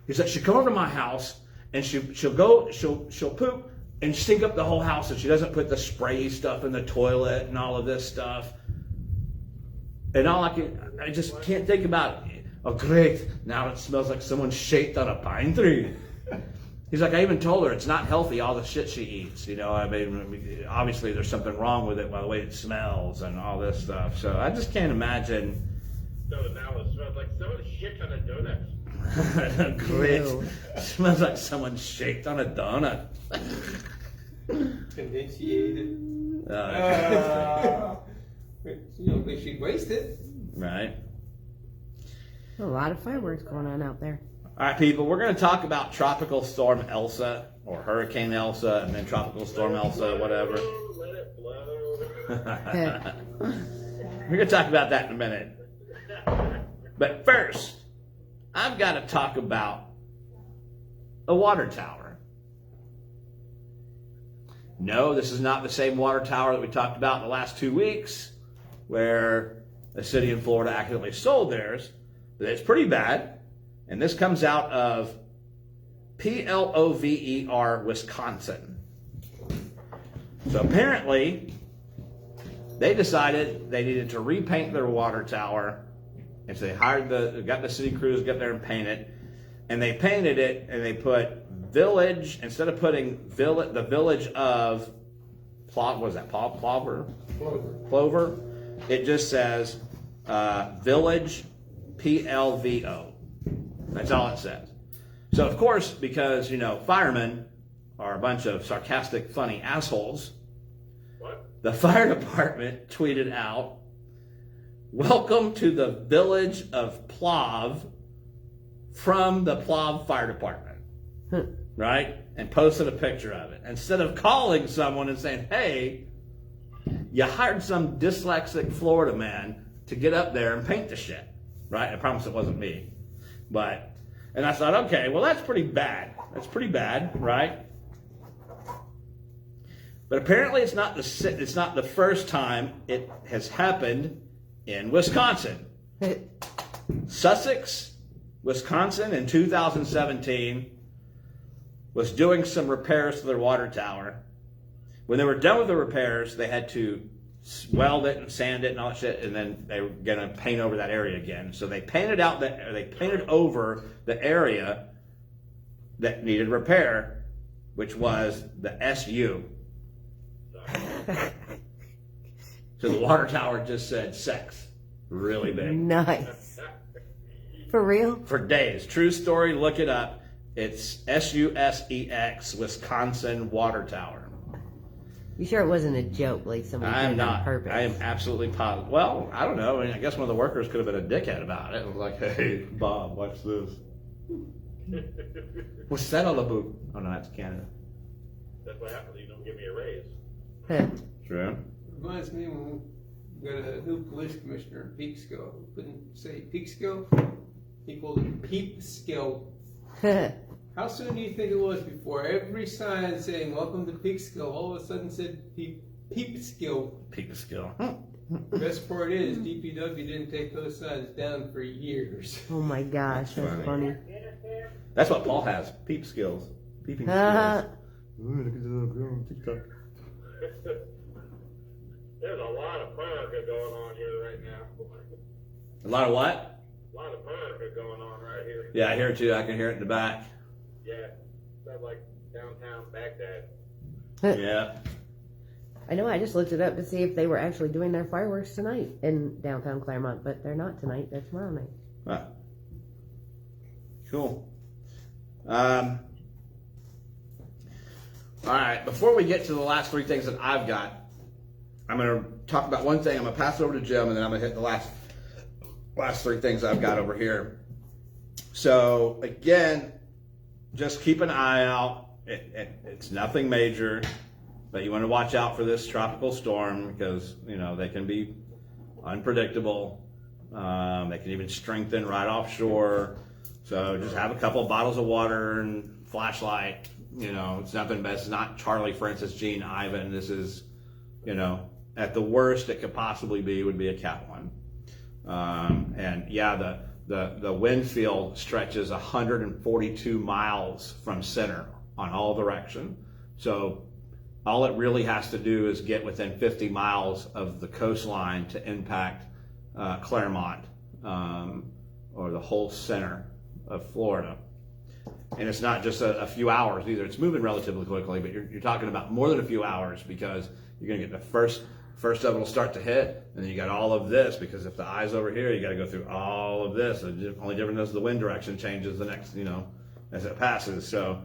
He's like, she'll come over to my house and she'll poop and stink up the whole house, and she doesn't put the spray stuff in the toilet and all of this stuff. And I just can't think about it. Oh great, now it smells like someone shaked on a pine tree. He's like, I even told her it's not healthy, all the shit she eats. You know, I mean, obviously there's something wrong with it by the way it smells and all this stuff. So I just can't imagine. So now it smells like someone shit on a donut. Great. Ew. Smells like someone shaked on a donut. And then she ate it. You don't think she'd waste it? Right. A lot of fireworks going on out there. All right, people, we're going to talk about Tropical Storm Elsa, or Hurricane Elsa, and then Tropical Storm Elsa, whatever. Let it blow. We're going to talk about that in a minute. But first, I've got to talk about a water tower. No, this is not the same water tower that we talked about in the last 2 weeks, where a city in Florida accidentally sold theirs, but it's pretty bad. And this comes out of Plover, Wisconsin. So apparently, they decided they needed to repaint their water tower. And so they got the city crews to get there and paint it. And they painted it, and they put village, instead of putting the village of, Plover? Plover. It just says village PLVO. That's all it says. So, of course, because, firemen are a bunch of sarcastic, funny assholes, What? the fire department tweeted out, "Welcome to the village of Plov from the Plov Fire Department." Right? And posted a picture of it. Instead of calling someone and saying, "Hey, you hired some dyslexic Florida man to get up there and paint the shit." Right? I promise it wasn't me. But And I thought, okay, well, that's pretty bad. That's pretty bad, right? But apparently it's not the first time it has happened in Wisconsin. Sussex, Wisconsin in 2017 was doing some repairs to their water tower. When they were done with the repairs, they had to weld it and sand it and all that shit, and then they were gonna paint over that area again. So they painted over the area that needed repair, which was the SU. So the water tower just said sex, really big. Nice. For real? For days. True story, look it up. It's SUSEX, Wisconsin Water Tower. You sure it wasn't a joke, like somebody I did am it on not. purpose? I am absolutely positive. Well, I don't know. I mean, I guess one of the workers could have been a dickhead about it. It was like, hey, Bob, watch this. What's that all about? Oh, no, that's Canada. That's what happens. You don't give me a raise. True. Reminds me when we got a new police commissioner in Peekskill. He couldn't say Peekskill. He called it Peepskill. How soon do you think it was before every sign saying "Welcome to Peekskill" all of a sudden said Peepskill? Peep of skill. The best part is DPW didn't take those signs down for years. Oh my gosh, that's funny. That's what Paul has. Peep skills. Peeping skills. Ooh, look at the little girl on TikTok. There's a lot of America going on here right now. A lot of what? A lot of America going on right here. Yeah, I hear it too. I can hear it in the back. Yeah, sounds like downtown Baghdad. Yeah. I know, I just looked it up to see if they were actually doing their fireworks tonight in downtown Claremont, but they're not tonight, they're tomorrow night. Huh. Cool. All right, before we get to the last three things that I've got, I'm going to talk about one thing. I'm going to pass it over to Jim, and then I'm going to hit the last three things I've got over here. So, again, just keep an eye out. It's nothing major, but you want to watch out for this tropical storm because, you know, they can be unpredictable. They can even strengthen right offshore. So just have a couple of bottles of water and flashlight. You know, it's nothing, but it's not Charlie, Francis, Jean, Ivan. This is, you know, at the worst it could possibly be would be a Cat 1. And yeah, the wind field stretches 142 miles from center on all direction. So all it really has to do is get within 50 miles of the coastline to impact Claremont or the whole center of Florida. And it's not just a few hours either. It's moving relatively quickly, but you're talking about more than a few hours because you're going to get the first of it will start to hit, and then you got all of this because if the eye's over here, you got to go through all of this. The only difference is the wind direction changes the next, you know, as it passes. So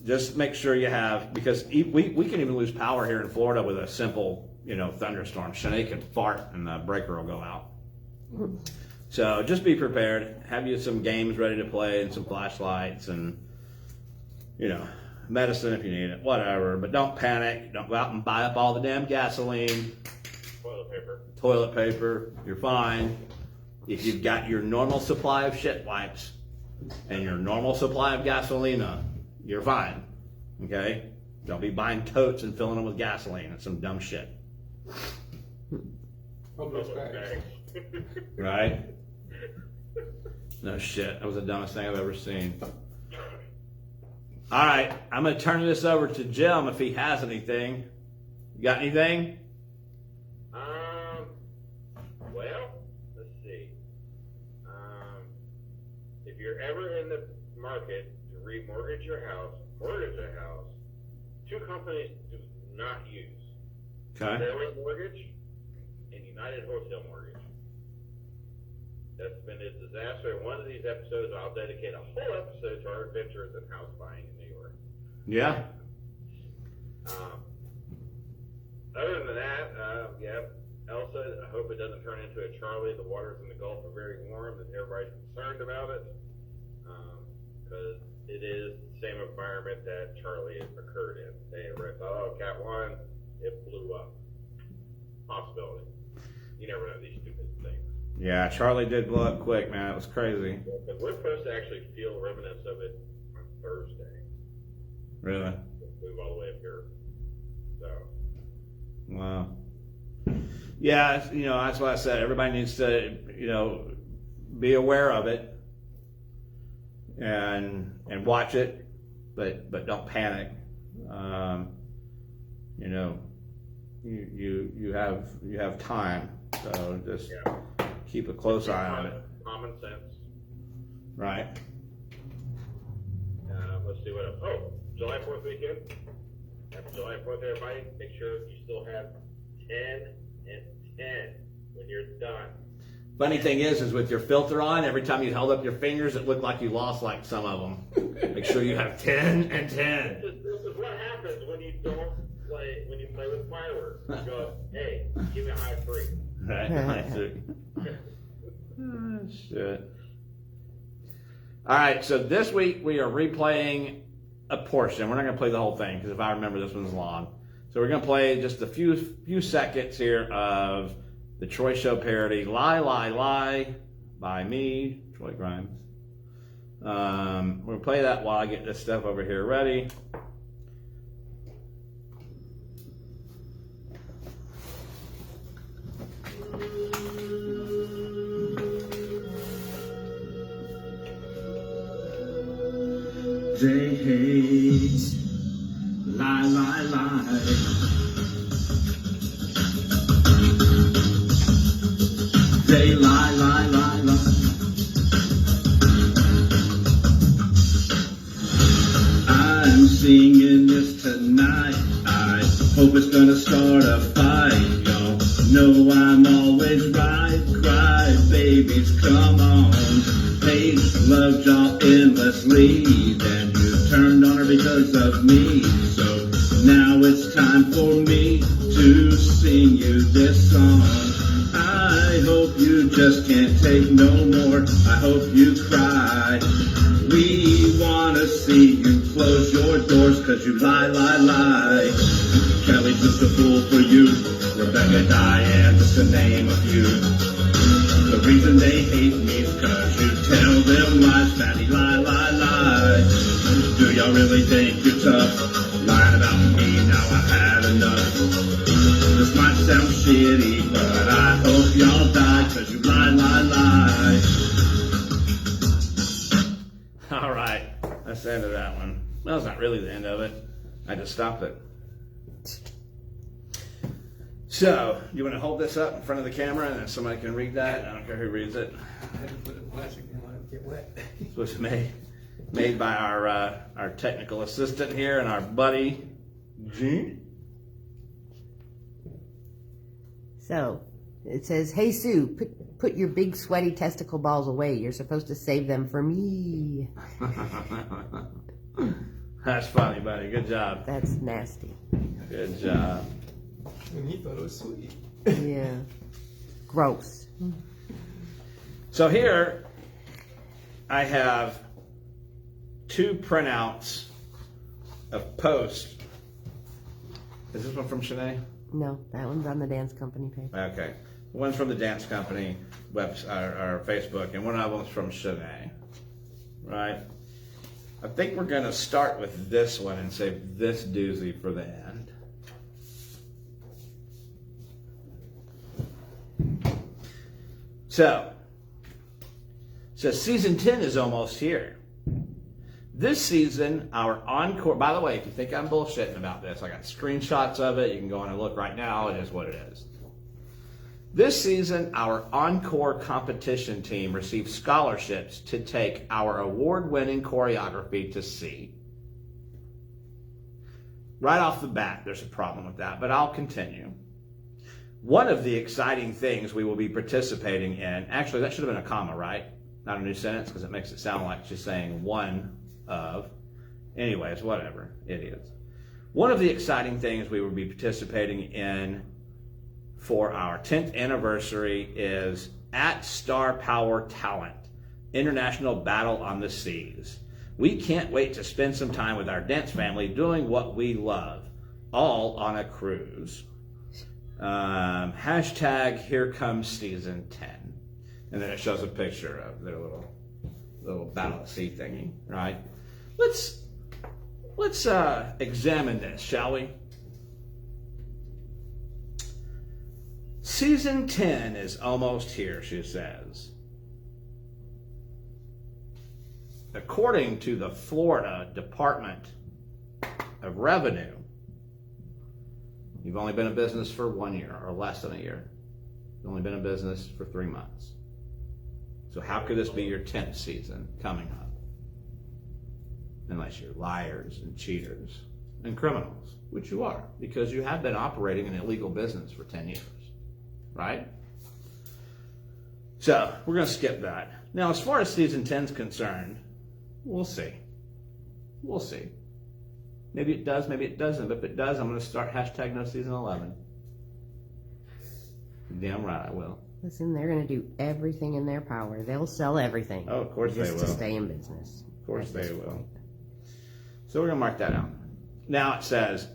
just make sure you have, because we can even lose power here in Florida with a simple, you know, thunderstorm. Shanae can fart and the breaker will go out. So just be prepared. Have you some games ready to play and some flashlights and, you know, medicine if you need it, whatever. But don't panic. Don't go out and buy up all the damn gasoline. Toilet paper. You're fine. If you've got your normal supply of shit wipes and your normal supply of gasolina, you're fine. Okay? Don't be buying totes and filling them with gasoline. It's some dumb shit. Right? No shit. That was the dumbest thing I've ever seen. All right. I'm going to turn this over to Jim if he has anything. You got anything? Well, let's see. If you're ever in the market to remortgage your house, two companies do not use. Okay. Fairway Mortgage and United Wholesale Mortgage. That's been a disaster. In one of these episodes, I'll dedicate a whole episode to our adventures in house buying in New York. Yeah. Other than that, yeah, Elsa, I hope it doesn't turn into a Charlie. The waters in the Gulf are very warm, and everybody's concerned about it because it is the same environment that Charlie occurred in. They thought, oh, Cat 1, it blew up. Possibility. You never know these stupid things. Yeah, Charlie did blow up quick, man. It was crazy. But we're supposed to actually feel remnants of it on Thursday. Really? Move all the way up here. So. Wow. Yeah, that's what I said. Everybody needs to, be aware of it and watch it, but don't panic. You have time, so just keep a close eye on it. Common sense. Right. Let's see what else. Oh, July 4th weekend. Happy July 4th, everybody. Make sure you still have 10 and 10 when you're done. Funny thing is with your filter on, every time you held up your fingers, it looked like you lost like some of them. Make sure you have 10 and 10. This is what happens when you don't play, when you play with fireworks. You go, hey, give me a high three. Right? Oh, shit. All right, so this week we are replaying a portion. We're not going to play the whole thing because if I remember, this one's long. So we're going to play just a few seconds here of the Troy Show parody, Lie, Lie, Lie, by me, Troy Grimes. We're going to play that while I get this stuff over here ready. They hate, lie, lie, lie. They lie, lie, lie, lie. I'm singing this tonight. I hope it's gonna start a fight. Y'all know I'm always right. Cry, babies, come on. Hate, loved y'all endlessly. Then you turned on her because of me. So now it's time for me to sing you this song. I hope you just can't take no more. I hope you cry. We wanna see you close your doors, cause you lie, lie, lie. Kelly's just a fool for you. Rebecca, Diane, just to name a few. The reason they hate me is cause you tell them lies. Fatty, lie, lie, lie. Do y'all really think you're tough? Lying about me, now I've had enough. This might sound shitty, but I hope y'all die, cause you lie, lie, lie. All right, that's the end of that one. Well, it's not really the end of it. I just stopped it. So, you want to hold this up in front of the camera and then somebody can read that? I don't care who reads it. I had to put the plastic in when it get wet. It was made by our technical assistant here and our buddy, Gene. So it says, "Hey Sue, put your big sweaty testicle balls away. You're supposed to save them for me." That's funny, buddy. Good job. That's nasty. Good job. And he thought it was sweet. Yeah. Gross. So here I have 2 printouts of posts. Is this one from Shanae? No, that one's on the dance company page. Okay. One's from the dance company website or Facebook, and one of them's from Shanae. Right? I think we're going to start with this one and save this doozy for the end. So season 10 is almost here. This season, our encore, by the way, if you think I'm bullshitting about this, I got screenshots of it. You can go on and look right now. It is what it is. This season, our encore competition team received scholarships to take our award-winning choreography to sea. Right off the bat, there's a problem with that, but I'll continue. One of the exciting things we will be participating in, actually that should have been a comma, right? Not a new sentence, because it makes it sound like she's saying one of. Anyways, whatever, idiots. One of the exciting things we will be participating in for our 10th anniversary is at Star Power Talent, International Battle on the Seas. We can't wait to spend some time with our dance family doing what we love, all on a cruise. Hashtag here comes season 10. And then it shows a picture of their little battle at sea thingy, right? Let's examine this, shall we? Season 10 is almost here, she says. According to the Florida Department of Revenue, you've only been in business for 1 year or less than a year. You've only been in business for 3 months. So how could this be your 10th season coming up? Unless you're liars and cheaters and criminals, which you are, because you have been operating an illegal business for 10 years, right? So we're going to skip that. Now, as far as season 10 is concerned, we'll see. We'll see. Maybe it does, maybe it doesn't. But if it does, I'm going to start hashtag no season 11. Damn right I will. Listen, they're going to do everything in their power. They'll sell everything. Oh, of course they just to will. stay in business. Of course they will. So we're going to mark that out. Now it says,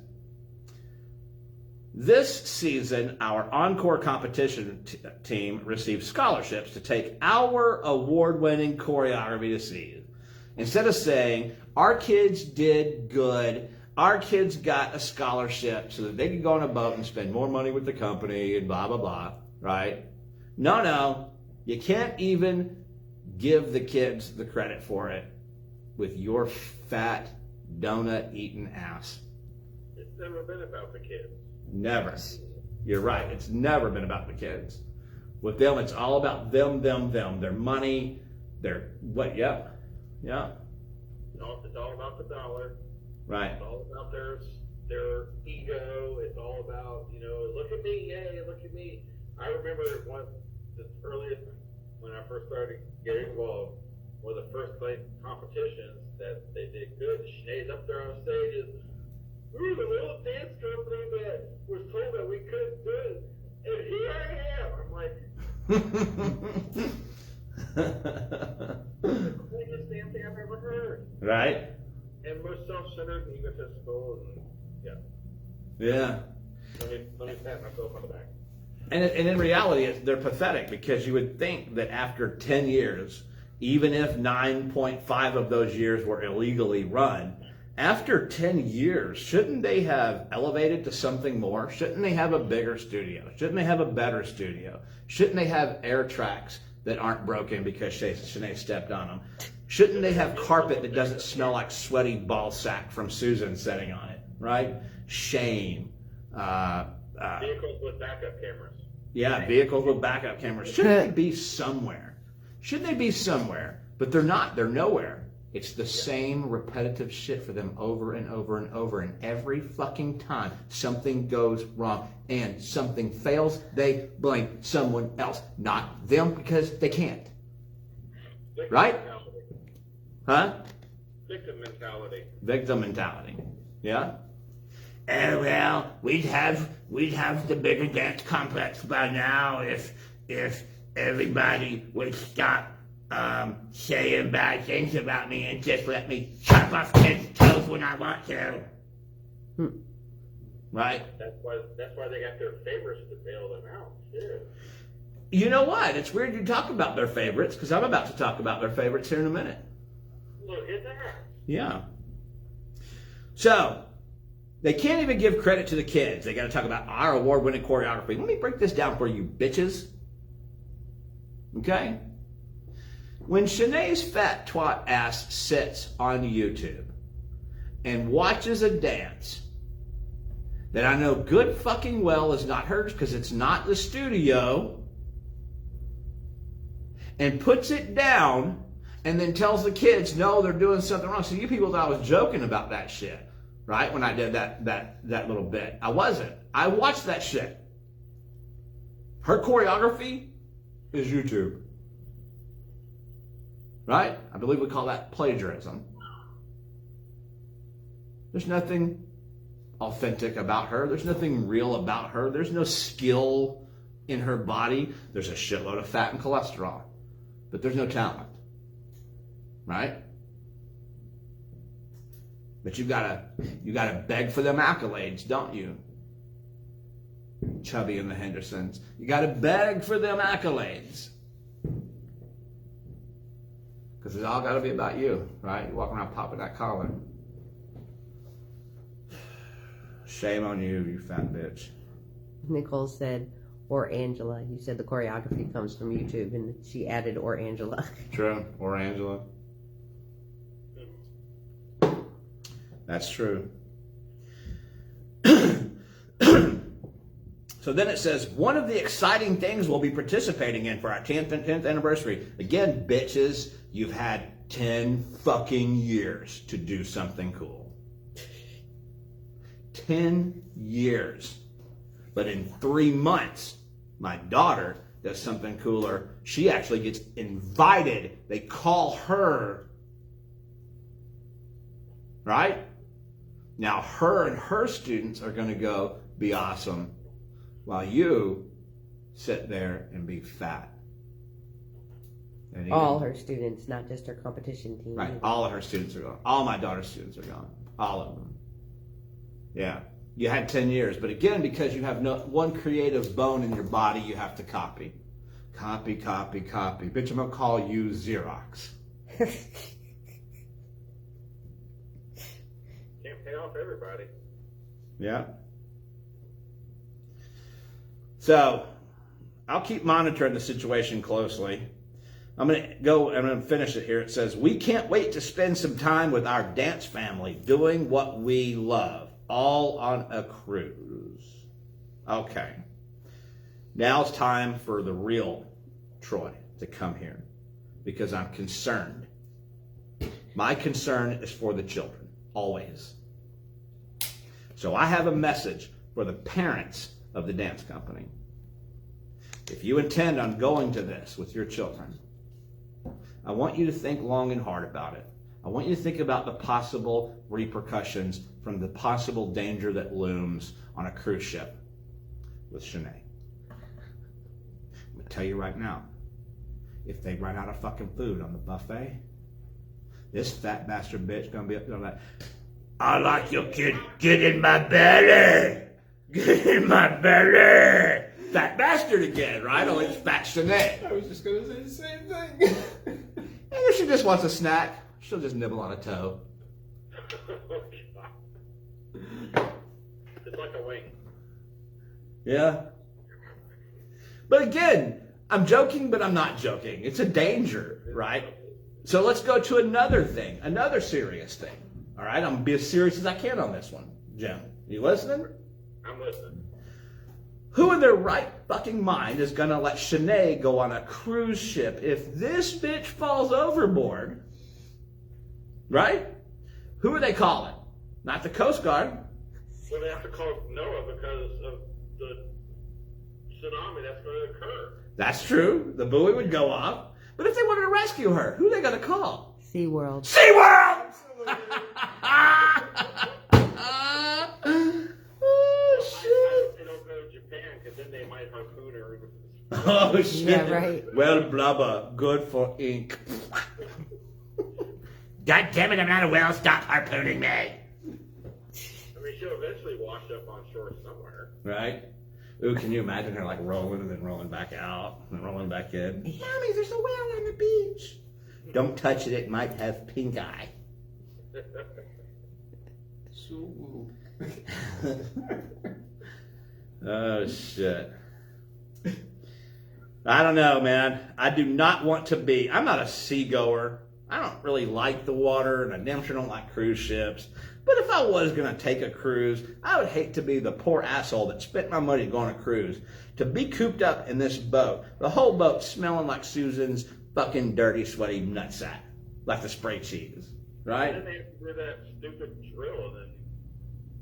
this season, our encore competition team received scholarships to take our award-winning choreography to sea. Instead of saying, our kids did good, our kids got a scholarship so that they could go on a boat and spend more money with the company and blah, blah, blah, right? No, you can't even give the kids the credit for it with your fat, donut-eating ass. It's never been about the kids. Never. You're right. It's never been about the kids. With them, it's all about them. Their money, their what? Yeah. It's all about the dollar. Right. It's all about their ego. It's all about, look at me, yay, look at me. I remember the earliest when I first started getting involved, one of the first competitions that they did good. Sinead's up there on stage is, we were the little dance company that was told that we couldn't do it, and here I am. I'm like, the cleanest damn thing I've ever heard. Right. And most self-centered and egotistical, and Yeah. Let me pat myself on the back. And in reality, they're pathetic, because you would think that after 10 years, even if 9.5 of those years were illegally run, after 10 years, shouldn't they have elevated to something more? Shouldn't they have a bigger studio? Shouldn't they have a better studio? Shouldn't they have air tracks that aren't broken because Sinead stepped on them? Shouldn't they have carpet that doesn't smell like sweaty ball sack from Susan sitting on it, right? Shame. Vehicles with backup cameras. Yeah, vehicles with backup cameras. Shouldn't they be somewhere? Shouldn't they be somewhere? But they're not. They're nowhere. It's the same repetitive shit for them over and over and over. And every fucking time something goes wrong and something fails, they blame someone else, not them, because they can't. Victim Right? mentality. Huh? Victim mentality. Victim mentality. Yeah? Oh, well, we'd have the bigger dance complex by now if everybody would stop saying bad things about me and just let me chop off kids' toes when I want to. Right? That's why they got their favorites to bail them out. Shit. You know what? It's weird you talk about their favorites, because I'm about to talk about their favorites here in a minute. Look at that. Yeah. So, they can't even give credit to the kids. They got to talk about our award-winning choreography. Let me break this down for you, bitches. Okay? When Sinead's fat twat ass sits on YouTube and watches a dance that I know good fucking well is not hers because it's not the studio, and puts it down and then tells the kids, no, they're doing something wrong. So you people thought I was joking about that shit, right? When I did that little bit. I wasn't. I watched that shit. Her choreography is YouTube. Right? I believe we call that plagiarism. There's nothing authentic about her. There's nothing real about her. There's no skill in her body. There's a shitload of fat and cholesterol. But there's no talent. Right? But you gotta beg for them accolades, don't you? Chubby and the Hendersons. You gotta beg for them accolades. Because it's all got to be about you, right? You're walking around popping that collar. Shame on you, you fat bitch. Nicole said, or Angela. You said the choreography comes from YouTube, and she added, or Angela. True. Or Angela. That's true. So then it says, one of the exciting things we'll be participating in for our 10th anniversary. Again, bitches, you've had 10 fucking years to do something cool. 10 years. But in 3 months, my daughter does something cooler. She actually gets invited. They call her. Right? Now her and her students are going to go be awesome while you sit there and be fat. And All her students, not just her competition team. Right. All of her students are gone. All my daughter's students are gone. All of them. Yeah. You had 10 years. But again, because you have no one creative bone in your body, you have to copy. Copy, copy, copy. Bitch, I'm going to call you Xerox. Can't pay off everybody. Yeah. So, I'll keep monitoring the situation closely. I'm going to finish it here. It says, we can't wait to spend some time with our dance family doing what we love, all on a cruise. Okay. Now it's time for the real Troy to come here because I'm concerned. My concern is for the children, always. So I have a message for the parents of the dance company. If you intend on going to this with your children, I want you to think long and hard about it. I want you to think about the possible repercussions from the possible danger that looms on a cruise ship with Shanae. I'm going to tell you right now, if they run out of fucking food on the buffet, this fat bastard bitch going to be up there like, I like your kid, get in my belly, get in my belly. Fat bastard again, right? Only it's fat Shanae. I was just gonna say the same thing. And if she just wants a snack, she'll just nibble on a toe. It's like a wing. Yeah. But again, I'm joking, but I'm not joking. It's a danger, right? So let's go to another thing, another serious thing. All right, I'm going to be as serious as I can on this one. Jim, you listening? I'm listening. Who in their right fucking mind is going to let Shanae go on a cruise ship if this bitch falls overboard? Right? Who are they calling? Not the Coast Guard. Well, they have to call NOAA because of the tsunami that's going to occur. That's true. The buoy would go off. But if they wanted to rescue her, who are they going to call? SeaWorld. SeaWorld! Oh, shit. They don't go to Japan because then they might harpoon her. Oh, shit. Yeah, right. Well, blubber. Good for ink. God damn it, I'm not a whale. Stop harpooning me. I mean, she'll eventually wash up on shore somewhere. Right? Ooh, can you imagine her like rolling and then rolling back out and rolling back in? Mommy, there's a whale on the beach. Don't touch it. It might have pink eye. So, Oh, shit. I don't know, man. I do not want to be. I'm not a seagoer. I don't really like the water, and I damn sure don't like cruise ships. But if I was going to take a cruise, I would hate to be the poor asshole that spent my money to go on a cruise, to be cooped up in this boat, the whole boat smelling like Susan's fucking dirty, sweaty nutsack, like the spray cheese, right? Then they have to do that stupid drill, and then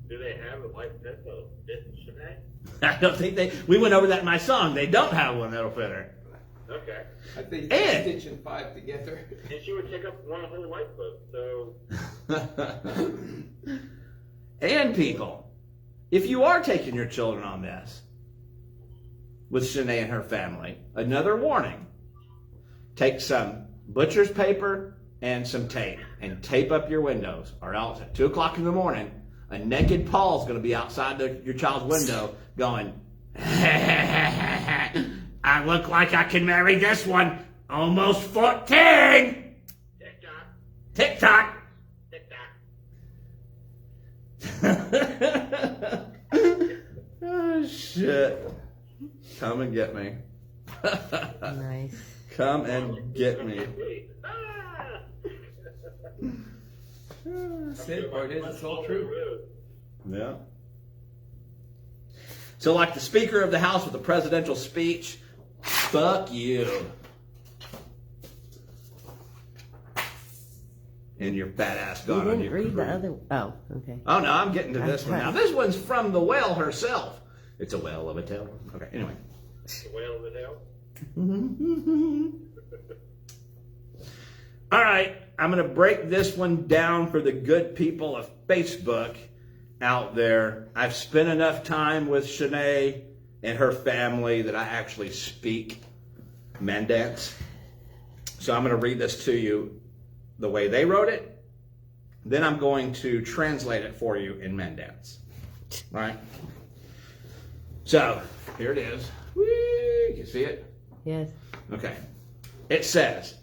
do they have a life vest that'll fit Shanae? I don't think we went over that in my song. They don't have one that'll fit her. Okay. I think And- Stitch and Five together. And she would take up one whole lifeboat, so And people, if you are taking your children on this with Shanae and her family, another warning. Take some butcher's paper and some tape and tape up your windows, or else at 2 o'clock in the morning, a naked Paul's going to be outside your child's window going, I look like I can marry this one. Almost 14. TikTok. Oh, shit. Come and get me. Nice. Come and get me. Sad part is it's all true. Yeah. So, like the Speaker of the House with the presidential speech, fuck you. And your fat ass You gone on didn't your read the career. other. Oh, okay. Oh, no, I'm getting to this one now. Okay. This one's from the whale herself. It's a whale of a tale. Okay, anyway. The whale of the tail. All right, I'm going to break this one down for the good people of Facebook out there. I've spent enough time with Shanae and her family that I actually speak Mandance. So I'm going to read this to you the way they wrote it. Then I'm going to translate it for you in Mandance. All right? So here it is. Whee! You see it? Yes. Okay. It says,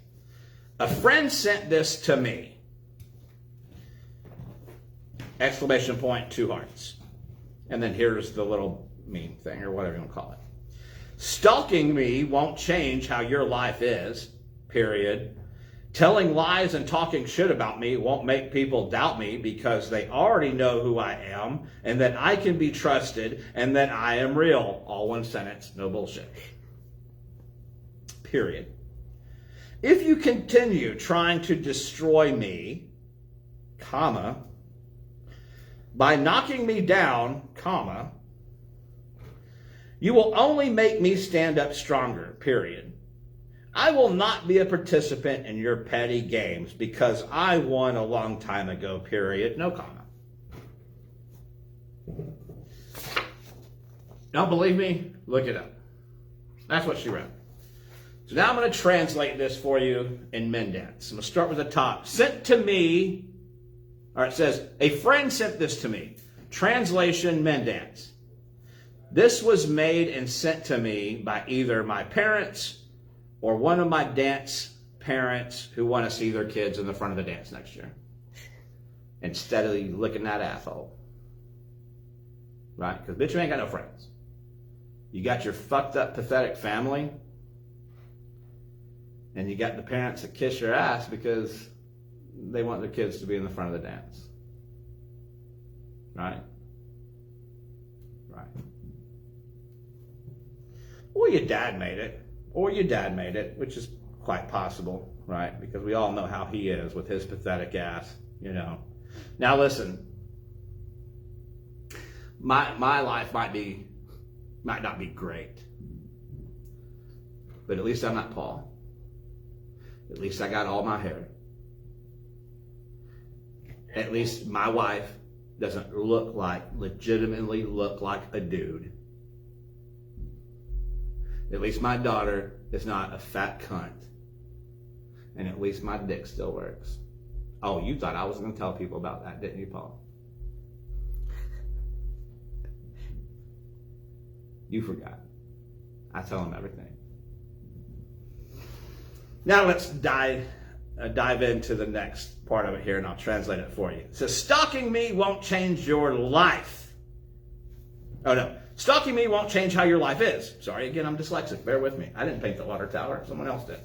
a friend sent this to me. Exclamation point, 2 hearts. And then here's the little meme thing, or whatever you want to call it. Stalking me won't change how your life is, period. Telling lies and talking shit about me won't make people doubt me because they already know who I am and that I can be trusted and that I am real. All one sentence, no bullshit. Period. If you continue trying to destroy me, comma, by knocking me down, comma, you will only make me stand up stronger, period. I will not be a participant in your petty games because I won a long time ago, period. No comma. Don't believe me? Look it up. That's what she wrote. So now I'm going to translate this for you in Mandance. I'm going to start with the top. Sent to me. All right, it says, a friend sent this to me. Translation, Mandance. This was made and sent to me by either my parents or one of my dance parents who want to see their kids in the front of the dance next year. Instead of licking that asshole. Right? Because bitch, you ain't got no friends. You got your fucked up, pathetic family. And you got the parents that kiss your ass because they want their kids to be in the front of the dance. Right? Right. Or your dad made it. Or your dad made it, which is quite possible, right? Because we all know how he is with his pathetic ass, you know. Now listen, my life might not be great, but at least I'm not Paul. At least I got all my hair. At least my wife doesn't legitimately look like a dude. At least my daughter is not a fat cunt. And at least my dick still works. Oh, you thought I was going to tell people about that, didn't you, Paul? You forgot. I tell them everything. Now let's dive into the next part of it here, and I'll translate it for you. It says, stalking me won't change your life. Oh, no. Stalking me won't change how your life is. Sorry, again, I'm dyslexic. Bear with me. I didn't paint the water tower. Someone else did.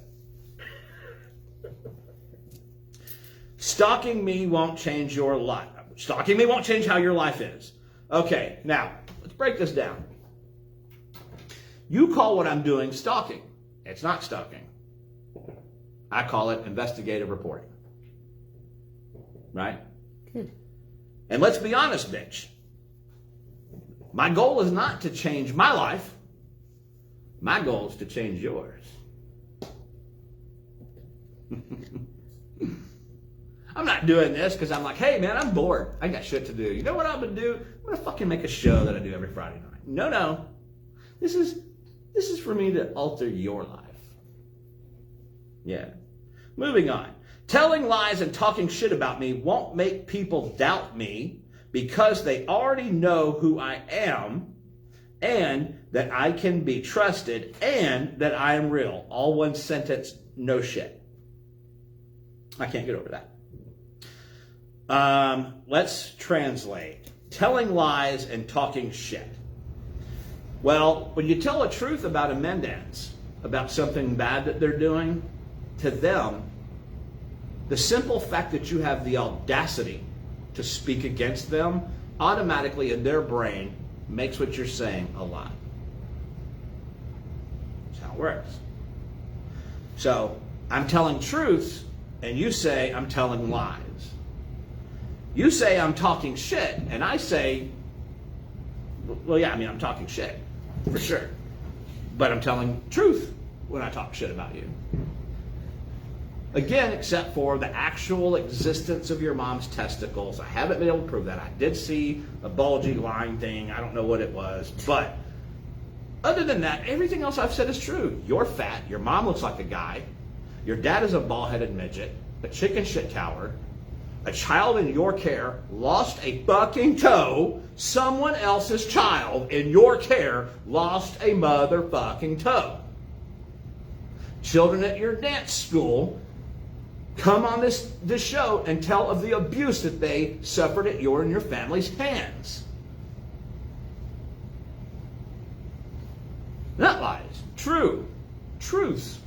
Stalking me won't change your life. Stalking me won't change how your life is. Okay, now, let's break this down. You call what I'm doing stalking. It's not stalking. I call it investigative reporting. Right? Good. And let's be honest, bitch. My goal is not to change my life. My goal is to change yours. I'm not doing this because I'm like, hey man, I'm bored. I got shit to do. You know what I'm going to do? I'm going to fucking make a show that I do every Friday night. No. This is for me to alter your life. Yeah. Moving on. Telling lies and talking shit about me won't make people doubt me because they already know who I am and that I can be trusted and that I am real. All one sentence, no shit. I can't get over that. Let's translate. Telling lies and talking shit. Well, when you tell a truth about a Mendez, about something bad that they're doing, to them, the simple fact that you have the audacity to speak against them automatically in their brain makes what you're saying a lie. That's how it works. So, I'm telling truths, and you say I'm telling lies. You say I'm talking shit, and I say, well, yeah, I mean, I'm talking shit, for sure. But I'm telling truth when I talk shit about you. Again, except for the actual existence of your mom's testicles. I haven't been able to prove that. I did see a bulgy line thing. I don't know what it was. But other than that, everything else I've said is true. You're fat. Your mom looks like a guy. Your dad is a bald-headed midget, a chicken shit coward. A child in your care lost a fucking toe. Someone else's child in your care lost a motherfucking toe. Children at your dance school come on this show and tell of the abuse that they suffered at your and your family's hands. Not lies. True. Truths.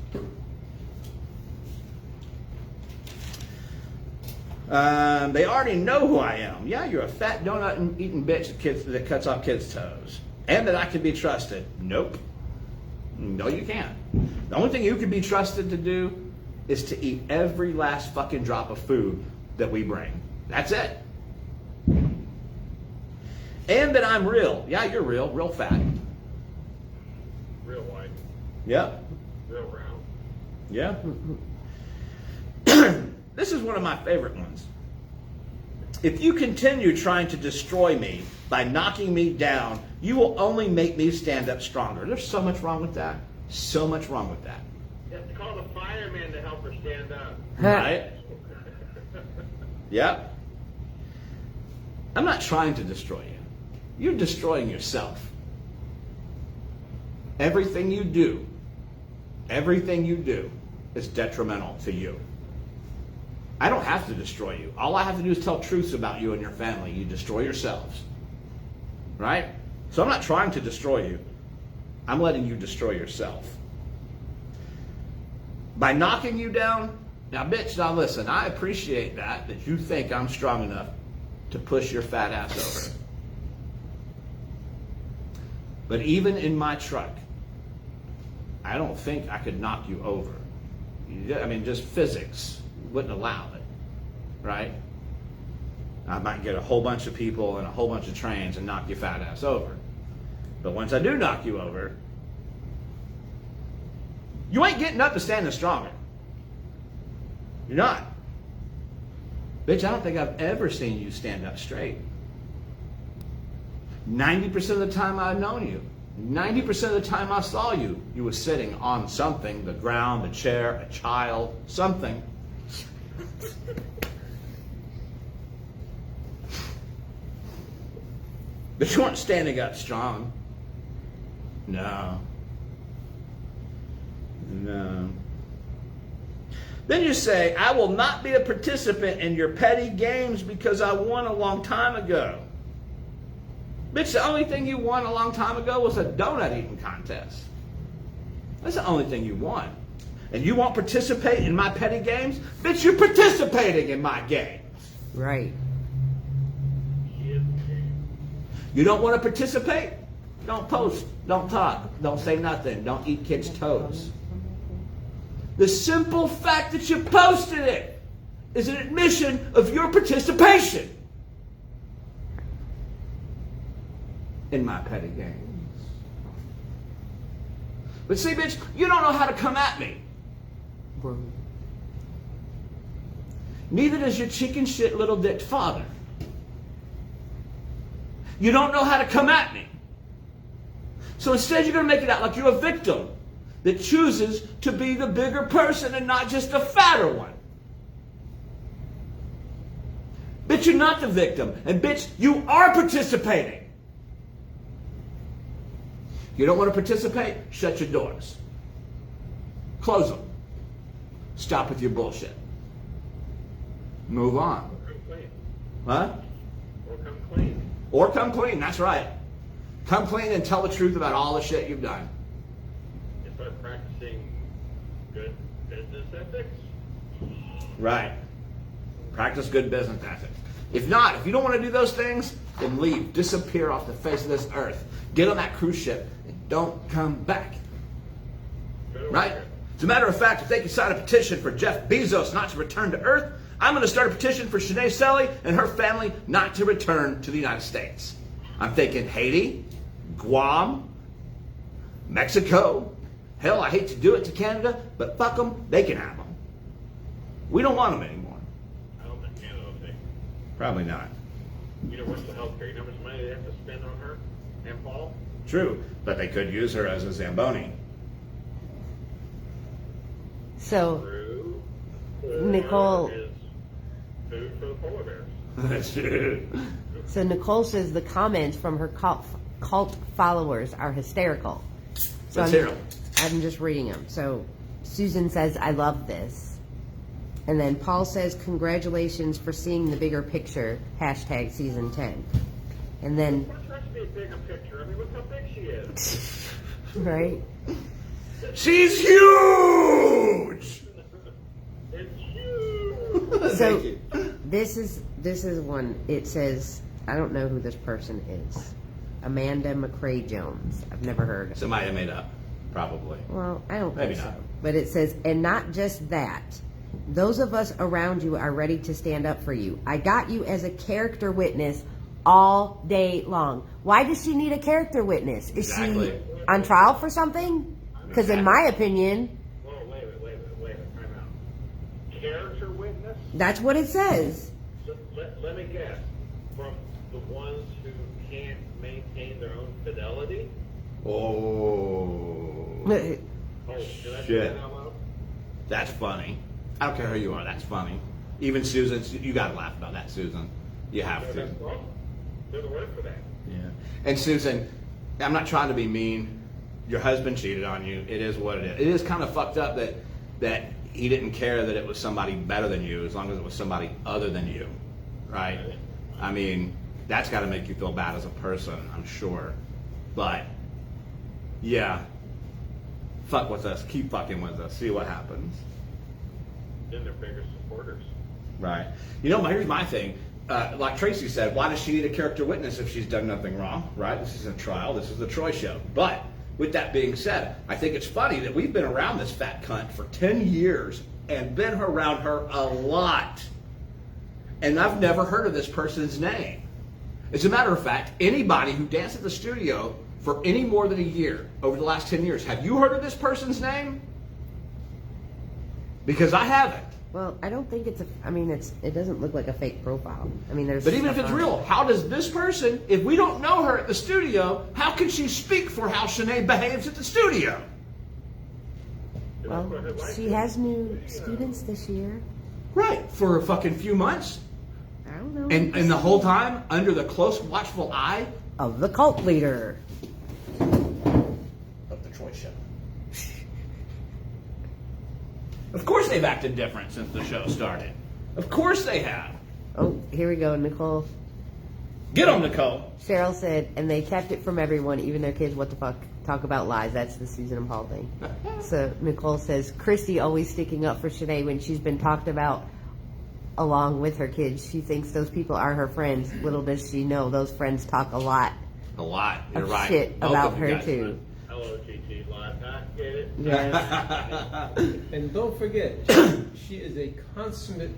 They already know who I am. Yeah, you're a fat donut eating bitch that cuts off kids' toes. And that I can be trusted. Nope. No, you can't. The only thing you can be trusted to do is to eat every last fucking drop of food that we bring. That's it. And that I'm real. Yeah, you're real fat. Real white, Yep. real brown. Yeah. This is one of my favorite ones. If you continue trying to destroy me by knocking me down, you will only make me stand up stronger. There's so much wrong with that. So much wrong with that. You have to call the fireman to help her stand up. Right? Yep. I'm not trying to destroy you. You're destroying yourself. Everything you do is detrimental to you. I don't have to destroy you. All I have to do is tell truths about you and your family. You destroy yourselves. Right? So I'm not trying to destroy you. I'm letting you destroy yourself. By knocking you down, now bitch, now listen, I appreciate that you think I'm strong enough to push your fat ass over. But even in my truck, I don't think I could knock you over. I mean, just physics wouldn't allow it, right? I might get a whole bunch of people and a whole bunch of trains and knock your fat ass over. But once I do knock you over, you ain't getting up to standing stronger. You're not. Bitch, I don't think I've ever seen you stand up straight. 90% of the time I've known you, 90% of the time I saw you, you were sitting on something, the ground, the chair, a child, something. But you weren't standing up strong. No. Then you say, I will not be a participant in your petty games because I won a long time ago. Bitch, the only thing you won a long time ago was a donut eating contest. That's the only thing you won. And you won't participate in my petty games? Bitch, you're participating in my games. Right. You don't want to participate? Don't post. Don't talk. Don't say nothing. Don't eat kids' toes. The simple fact that you posted it is an admission of your participation in my petty games. But see, bitch, you don't know how to come at me. Bro. Neither does your chicken shit little dick father. You don't know how to come at me. So instead you're going to make it out like you're a victim that chooses to be the bigger person and not just the fatter one. Bitch, you're not the victim. And bitch, you are participating. You don't want to participate? Shut your doors. Close them. Stop with your bullshit. Move on. Huh? Or come clean. Or come clean, that's right. Come clean and tell the truth about all the shit you've done. And start practicing good business ethics. Right. Practice good business ethics. If not, if you don't want to do those things, then leave. Disappear off the face of this earth. Get on that cruise ship and don't come back. Right? As a matter of fact, if they can sign a petition for Jeff Bezos not to return to Earth, I'm going to start a petition for Shanae Selly and her family not to return to the United States. I'm thinking Haiti, Guam, Mexico. Hell, I hate to do it to Canada, but fuck them, they can have them. We don't want them anymore. I don't think Canada will take Probably not. universal health care. You know how much money they have to spend on her and Paul? True, but they could use her as a Zamboni. So, True. Nicole- Is food for the polar bears. That's true. so Nicole says the comments from her cult followers are hysterical. So Let's hear 'em. I'm just reading them. So Susan says, I love this. And then Paul says, congratulations for seeing the bigger picture, hashtag season 10. And then, What's supposed to be a bigger picture? I mean, look how big she is. right? She's huge! It's huge. So Thank you. this is one. It says, I don't know who this person is. Amanda McCrae Jones. I've never heard of her. Somebody made up, probably. Well, I don't Maybe think not. so. But it says, and not just that. Those of us around you are ready to stand up for you. I got you as a character witness all day long. Why does she need a character witness? Is Exactly. she on trial for something? Because in my opinion, Whoa, wait a minute, time out. Character witness? that's what it says. So, let me guess. From the ones who can't maintain their own fidelity? Oh. Oh, did I say Shit. that out loud? That's funny. I don't care who you are, that's funny. Even Susan, you gotta laugh about that, Susan. You have to. That's wrong. There's a word for that. Yeah. And Susan, I'm not trying to be mean. Your husband cheated on you. It is what it is. It is kind of fucked up that he didn't care that it was somebody better than you as long as it was somebody other than you. Right? I mean, that's got to make you feel bad as a person, I'm sure. But, yeah. Fuck with us. Keep fucking with us. See what happens. Then they're bigger supporters. Right. You know, here's my thing. Like Tracy said, why does she need a character witness if she's done nothing wrong? Right? This is a trial. This is the Troy show. But with that being said, I think it's funny that we've been around this fat cunt for 10 years and been around her a lot. And I've never heard of this person's name. As a matter of fact, anybody who danced at the studio for any more than a year over the last 10 years, have you heard of this person's name? Because I haven't. Well, I don't think it doesn't look like a fake profile. I mean, there's. But even if stuff it's on real, it. how does this person, if we don't know her at the studio, how can she speak for how Shanae behaves at the studio? Well, she has new students this year. Right, for a fucking few months. I don't know. And the whole time, under the close, watchful eye Of the cult leader. of the Troy Show. Of course they've acted different since the show started. Of course they have. Oh, here we go, Nicole. Get on, Nicole. Cheryl said, and they kept it from everyone, even their kids. What the fuck? Talk about lies. That's the Susan and Paul thing. So Nicole says, Christy always sticking up for Shanae when she's been talked about along with her kids. She thinks those people are her friends. Little does she know those friends talk a lot A lot. You're of right. shit Both about of you her guys. too. Hello, GT Live. Get it? Yes. And don't forget, she is a consummate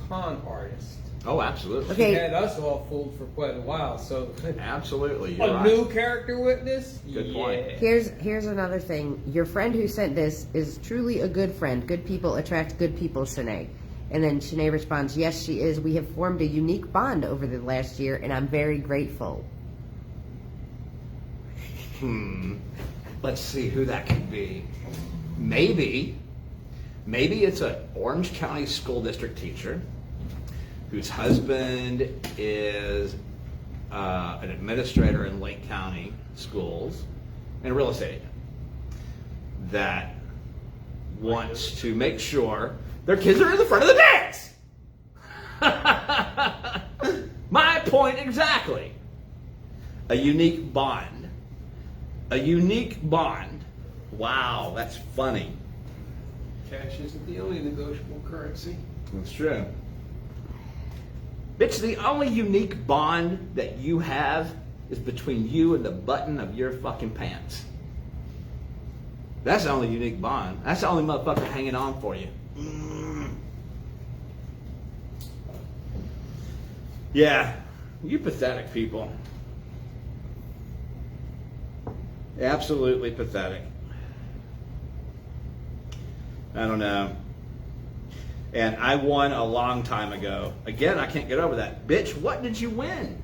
con artist. Oh, absolutely. She Okay. had us all fooled for quite a while. So Absolutely. You're a right. new character witness. Good point. Here's another thing. Your friend who sent this is truly a good friend. Good people attract good people, Shanae. And then Shanae responds, yes, she is. We have formed a unique bond over the last year, and I'm very grateful. Let's see who that could be. Maybe it's an Orange County School District teacher whose husband is an administrator in Lake County schools and a real estate agent that wants to make sure their kids are in the front of the dance. My point exactly. A unique bond. A unique bond. Wow, that's funny. Cash isn't the only negotiable currency. That's true. Bitch, the only unique bond that you have is between you and the button of your fucking pants. That's the only unique bond. That's the only motherfucker hanging on for you. Yeah, you pathetic people. Absolutely pathetic. I don't know. And I won a long time ago. Again, I can't get over that. Bitch, what did you win?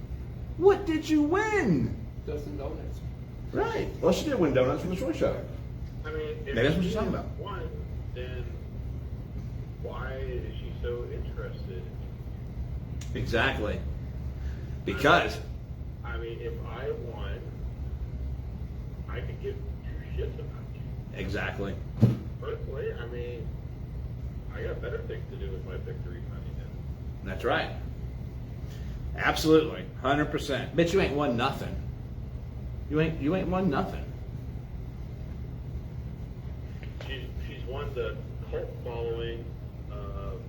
What did you win? Dozen donuts. Right. Well, she did win donuts from the short show. I mean, if Maybe that's what she she's talking about. won, then why is she so interested? Exactly. Because. I mean, if I won, I could give two shits about you. Exactly. Personally, I mean, I got better things to do with my victory money than. That's right. Absolutely. 100%. Bitch, you ain't won nothing. You ain't won nothing. She's won the cult following of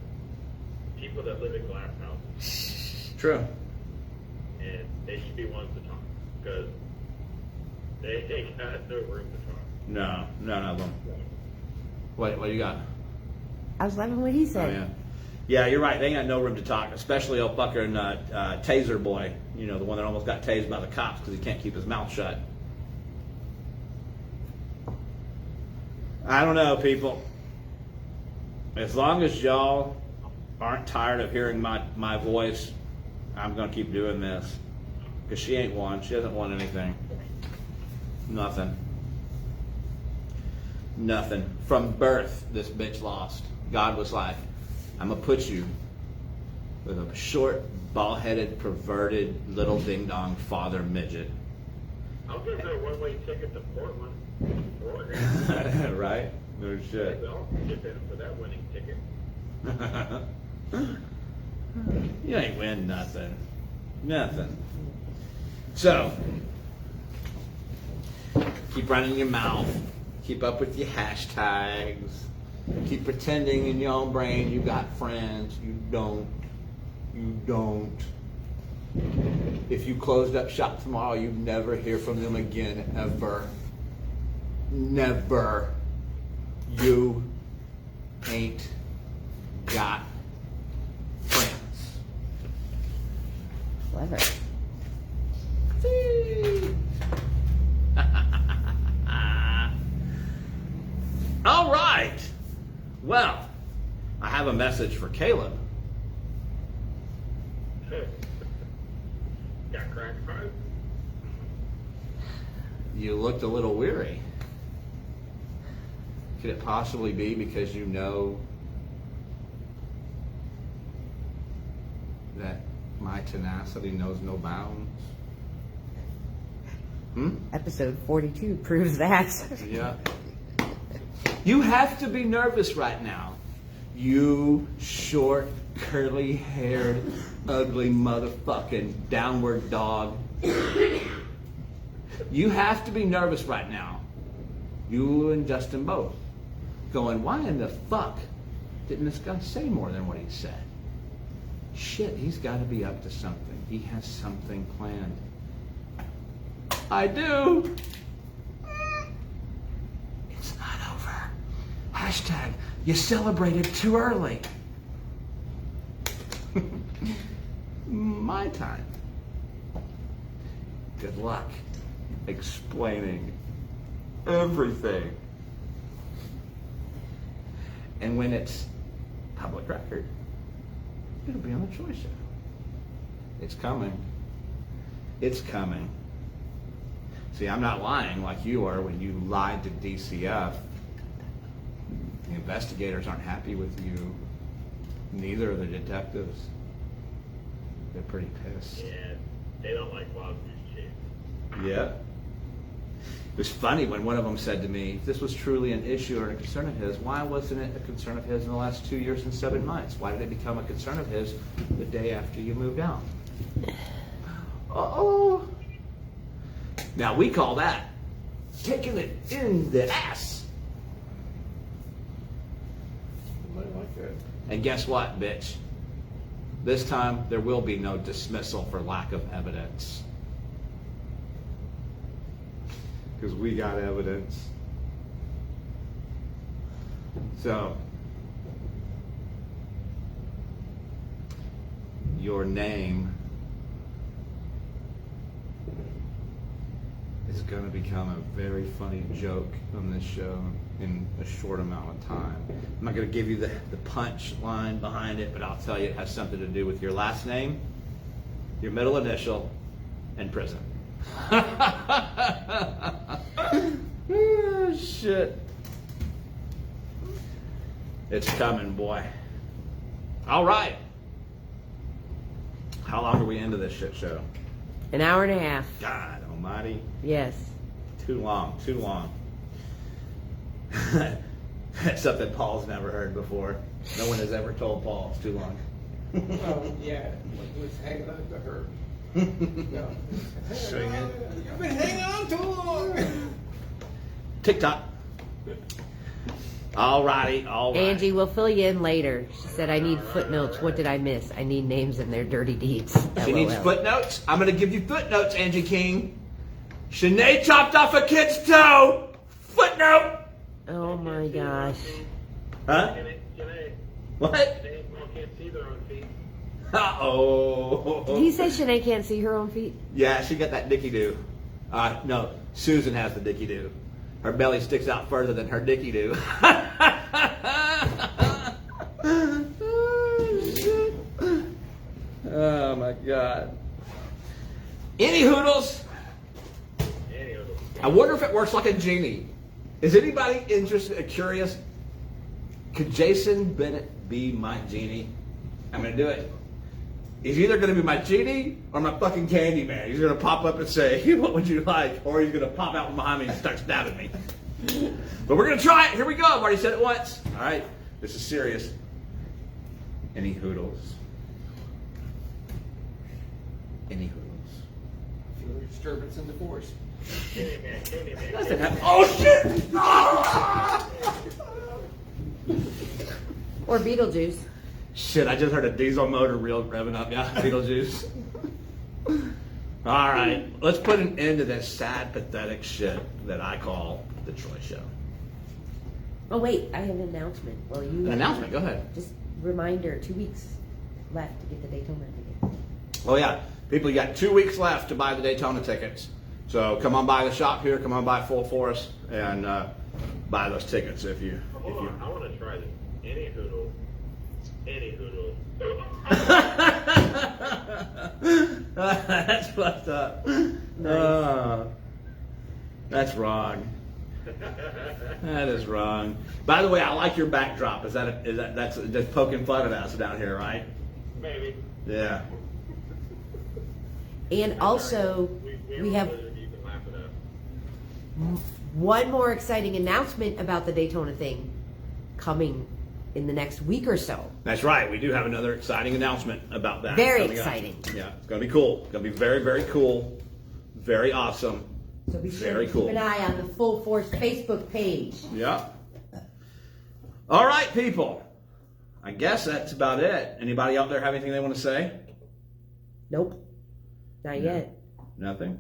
people that live in glass houses, True. and they should be ones to talk because they ain't got no room to talk. No, none of them. What you got? I was loving what he Oh, said. yeah. Yeah, you're right. They ain't got no room to talk, especially old fucking Taser boy. You know, the one that almost got tased by the cops because he can't keep his mouth shut. I don't know, people. As long as y'all aren't tired of hearing my voice, I'm going to keep doing this. Because she ain't won. She hasn't won anything. Nothing. Nothing. From birth, this bitch lost. God was like, I'm going to put you with a short, bald-headed, perverted, little ding-dong father midget. I'll give her a one-way ticket to Portland, Oregon. Right? No shit. I'll chip in for that winning ticket. You ain't win nothing. Nothing. So, keep running your mouth. Keep up with your hashtags. Keep pretending in your own brain you got friends. You don't. You don't. If you closed up shop tomorrow, you'd never hear from them again, ever. Never. You ain't got friends. Clever. All right. Well, I have a message for Caleb. Got crack pipe? You looked a little weary. Could it possibly be because you know that my tenacity knows no bounds? Episode 42 proves that. Yeah. You have to be nervous right now. You short, curly-haired, ugly motherfucking downward dog. You have to be nervous right now. You and Justin both. Going, why in the fuck didn't this guy say more than what he said? Shit, he's got to be up to something. He has something planned. I do. It's not over. Hashtag, you celebrated too early. My time. Good luck explaining everything. And when it's public record, it'll be on the Choice Show. It's coming. It's coming. See, I'm not lying like you are when you lied to DCF. The investigators aren't happy with you. Neither are the detectives. They're pretty pissed. Yeah, they don't like Wild Goose Chase. Yeah. It was funny when one of them said to me, if this was truly an issue or a concern of his, why wasn't it a concern of his in the last 2 years and 7 months? Why did it become a concern of his the day after you moved out? Uh-oh. Now we call that kicking it in the ass. Somebody like that. And guess what, bitch? This time there will be no dismissal for lack of evidence. Because we got evidence. So, your name is going to become a very funny joke on this show in a short amount of time. I'm not going to give you the punch line behind it, but I'll tell you it has something to do with your last name, your middle initial, and prison. Oh, shit. It's coming, boy. All right. How long are we into this shit show? An hour and a half. God almighty. Yes. Too long, too long. That's something Paul's never heard before. No one has ever told Paul it's too long. Oh, yeah. Let's hang on to her. No. Swing it. You've been hanging on too long. TikTok. All righty, all right. Angie, we'll fill you in later. She said, I need footnotes. What did I miss? I need names and their dirty deeds. She needs LOL. footnotes. I'm going to give you footnotes, Angie King. Shanae chopped off a kid's toe. Footnote. Oh my gosh. Huh? Janae, What? people can't see their own feet. Uh-oh. Did he say Shanae can't see her own feet? Yeah, she got that dicky-doo. No, Susan has the dicky-doo. Her belly sticks out further than her dicky-doo. Oh, my God. Any hoodles? Anywho, I wonder if it works like a genie. Is anybody interested, curious? Could Jason Bennett be my genie? I'm going to do it. He's either going to be my genie or my fucking candy man. He's going to pop up and say, what would you like? Or he's going to pop out from behind me and start stabbing me. But we're going to try it. Here we go. I've already said it once. All right. This is serious. Any hoodles? Any hoodles? Feel a disturbance in the force. Candyman. Oh, shit! Ah! Or Beetlejuice. Shit, I just heard a diesel motor revving up. Yeah, Beetlejuice. All right, let's put an end to this sad, pathetic shit that I call the Troy Show. Oh wait, I have an announcement. Well, you An announcement, go ahead. Just reminder, 2 weeks left to get the Daytona ticket. Oh yeah, people, you got 2 weeks left to buy the Daytona tickets. So come on by the shop here, come on by Full Force, and buy those tickets if you. Hold on, I want to try this. Any hoodle. That's fucked up. That's wrong. That is wrong. By the way, I like your backdrop. That's just poking fun at us down here, right? Maybe. Yeah. And also, we have You can laugh it up. one more exciting announcement about the Daytona thing coming in the next week or so. That's right. We do have another exciting announcement about that. Very coming up. exciting. Yeah, it's going to be cool. It's going to be very, very cool. Very awesome. So be sure Very to cool. keep an eye on the Full Force Facebook page. Yeah. All right, people. I guess that's about it. Anybody out there have anything they want to say? Nope. Not yet. Nothing?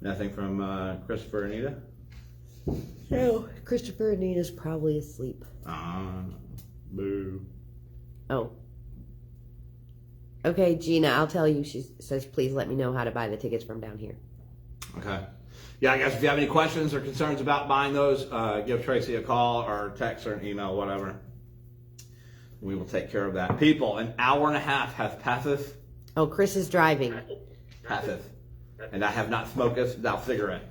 Nothing from Christopher and Anita? No. Christopher and Nina's probably asleep. Boo. Oh. Okay, Gina, I'll tell you. She says, please let me know how to buy the tickets from down here. Okay. Yeah, I guess if you have any questions or concerns about buying those, give Tracy a call or text or an email, whatever. We will take care of that. People, an hour and a half have passeth. Oh, Chris is driving. Passeth. And I have not smoked a cigarette.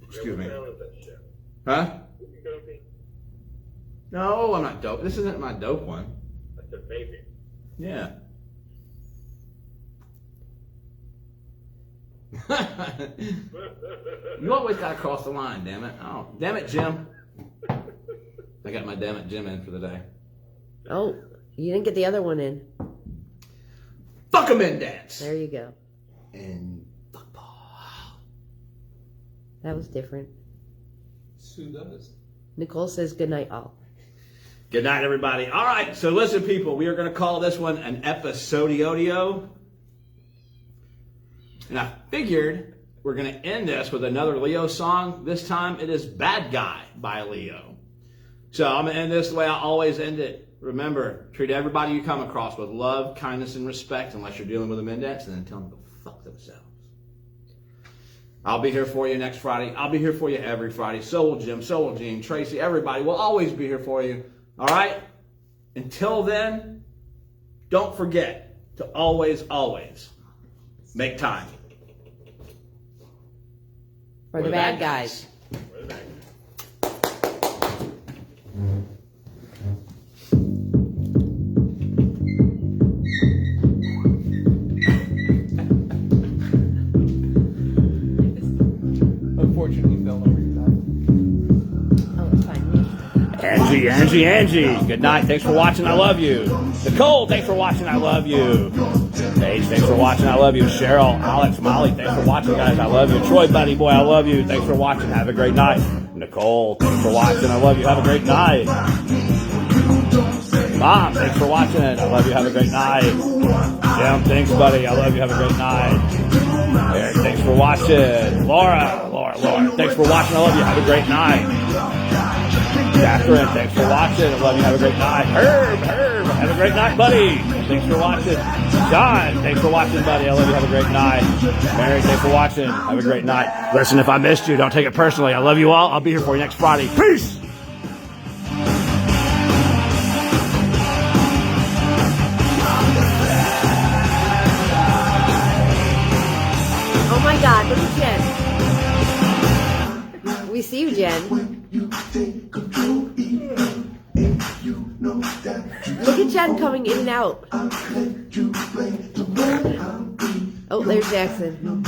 Excuse me. What the hell is that shit? Huh? You dopey? No, I'm not dope. This isn't my dope one. That's a vaping. Yeah. You always gotta cross the line, damn it. Oh, damn it, Jim. I got my damn it Jim in for the day. Oh, you didn't get the other one in. fuck 'em in dance. There you go. And fuck Paul. That was different. Sue does. Nicole says good night, all. Good night, everybody. All right, so listen, people, we are going to call this one an episodio. And I figured we're going to end this with another Leo song. This time it is Bad Guy by Leo. So I'm going to end this the way I always end it. Remember, treat everybody you come across with love, kindness, and respect, unless you're dealing with them index, and then tell them to go fuck themselves. I'll be here for you next Friday. I'll be here for you every Friday. So will Jim, so will Gene, Tracy, everybody will always be here for you. All right? Until then, don't forget to always, always make time. For the bad guys. Unfortunately, fell over your time. Oh, it's fine. Angie, good night. Thanks for watching. I love you. Nicole, thanks for watching. I love you. Paige, thanks for watching. I love you. Cheryl, Alex, Molly, thanks for watching, guys. I love you. Troy, buddy boy, I love you. Thanks for watching. Have a great night. Nicole, thanks for watching. I love you. Have a great night. Mom, thanks for watching. I love you. Have a great night. Jim, thanks, buddy. I love you. Have a great night. Eric, thanks for watching. Laura, thanks for watching. I love you. Have a great night. Catherine, thanks for watching. I love you. Have a great night. Herb, have a great night, buddy. Thanks for watching. John, thanks for watching, buddy. I love you. Have a great night. Mary, thanks for watching. Have a great night. Listen, if I missed you, don't take it personally. I love you all. I'll be here for you next Friday. Peace. Oh my God, look at Jen. We see you, Jen. Look at Jen coming in and out. Oh, there's Jackson.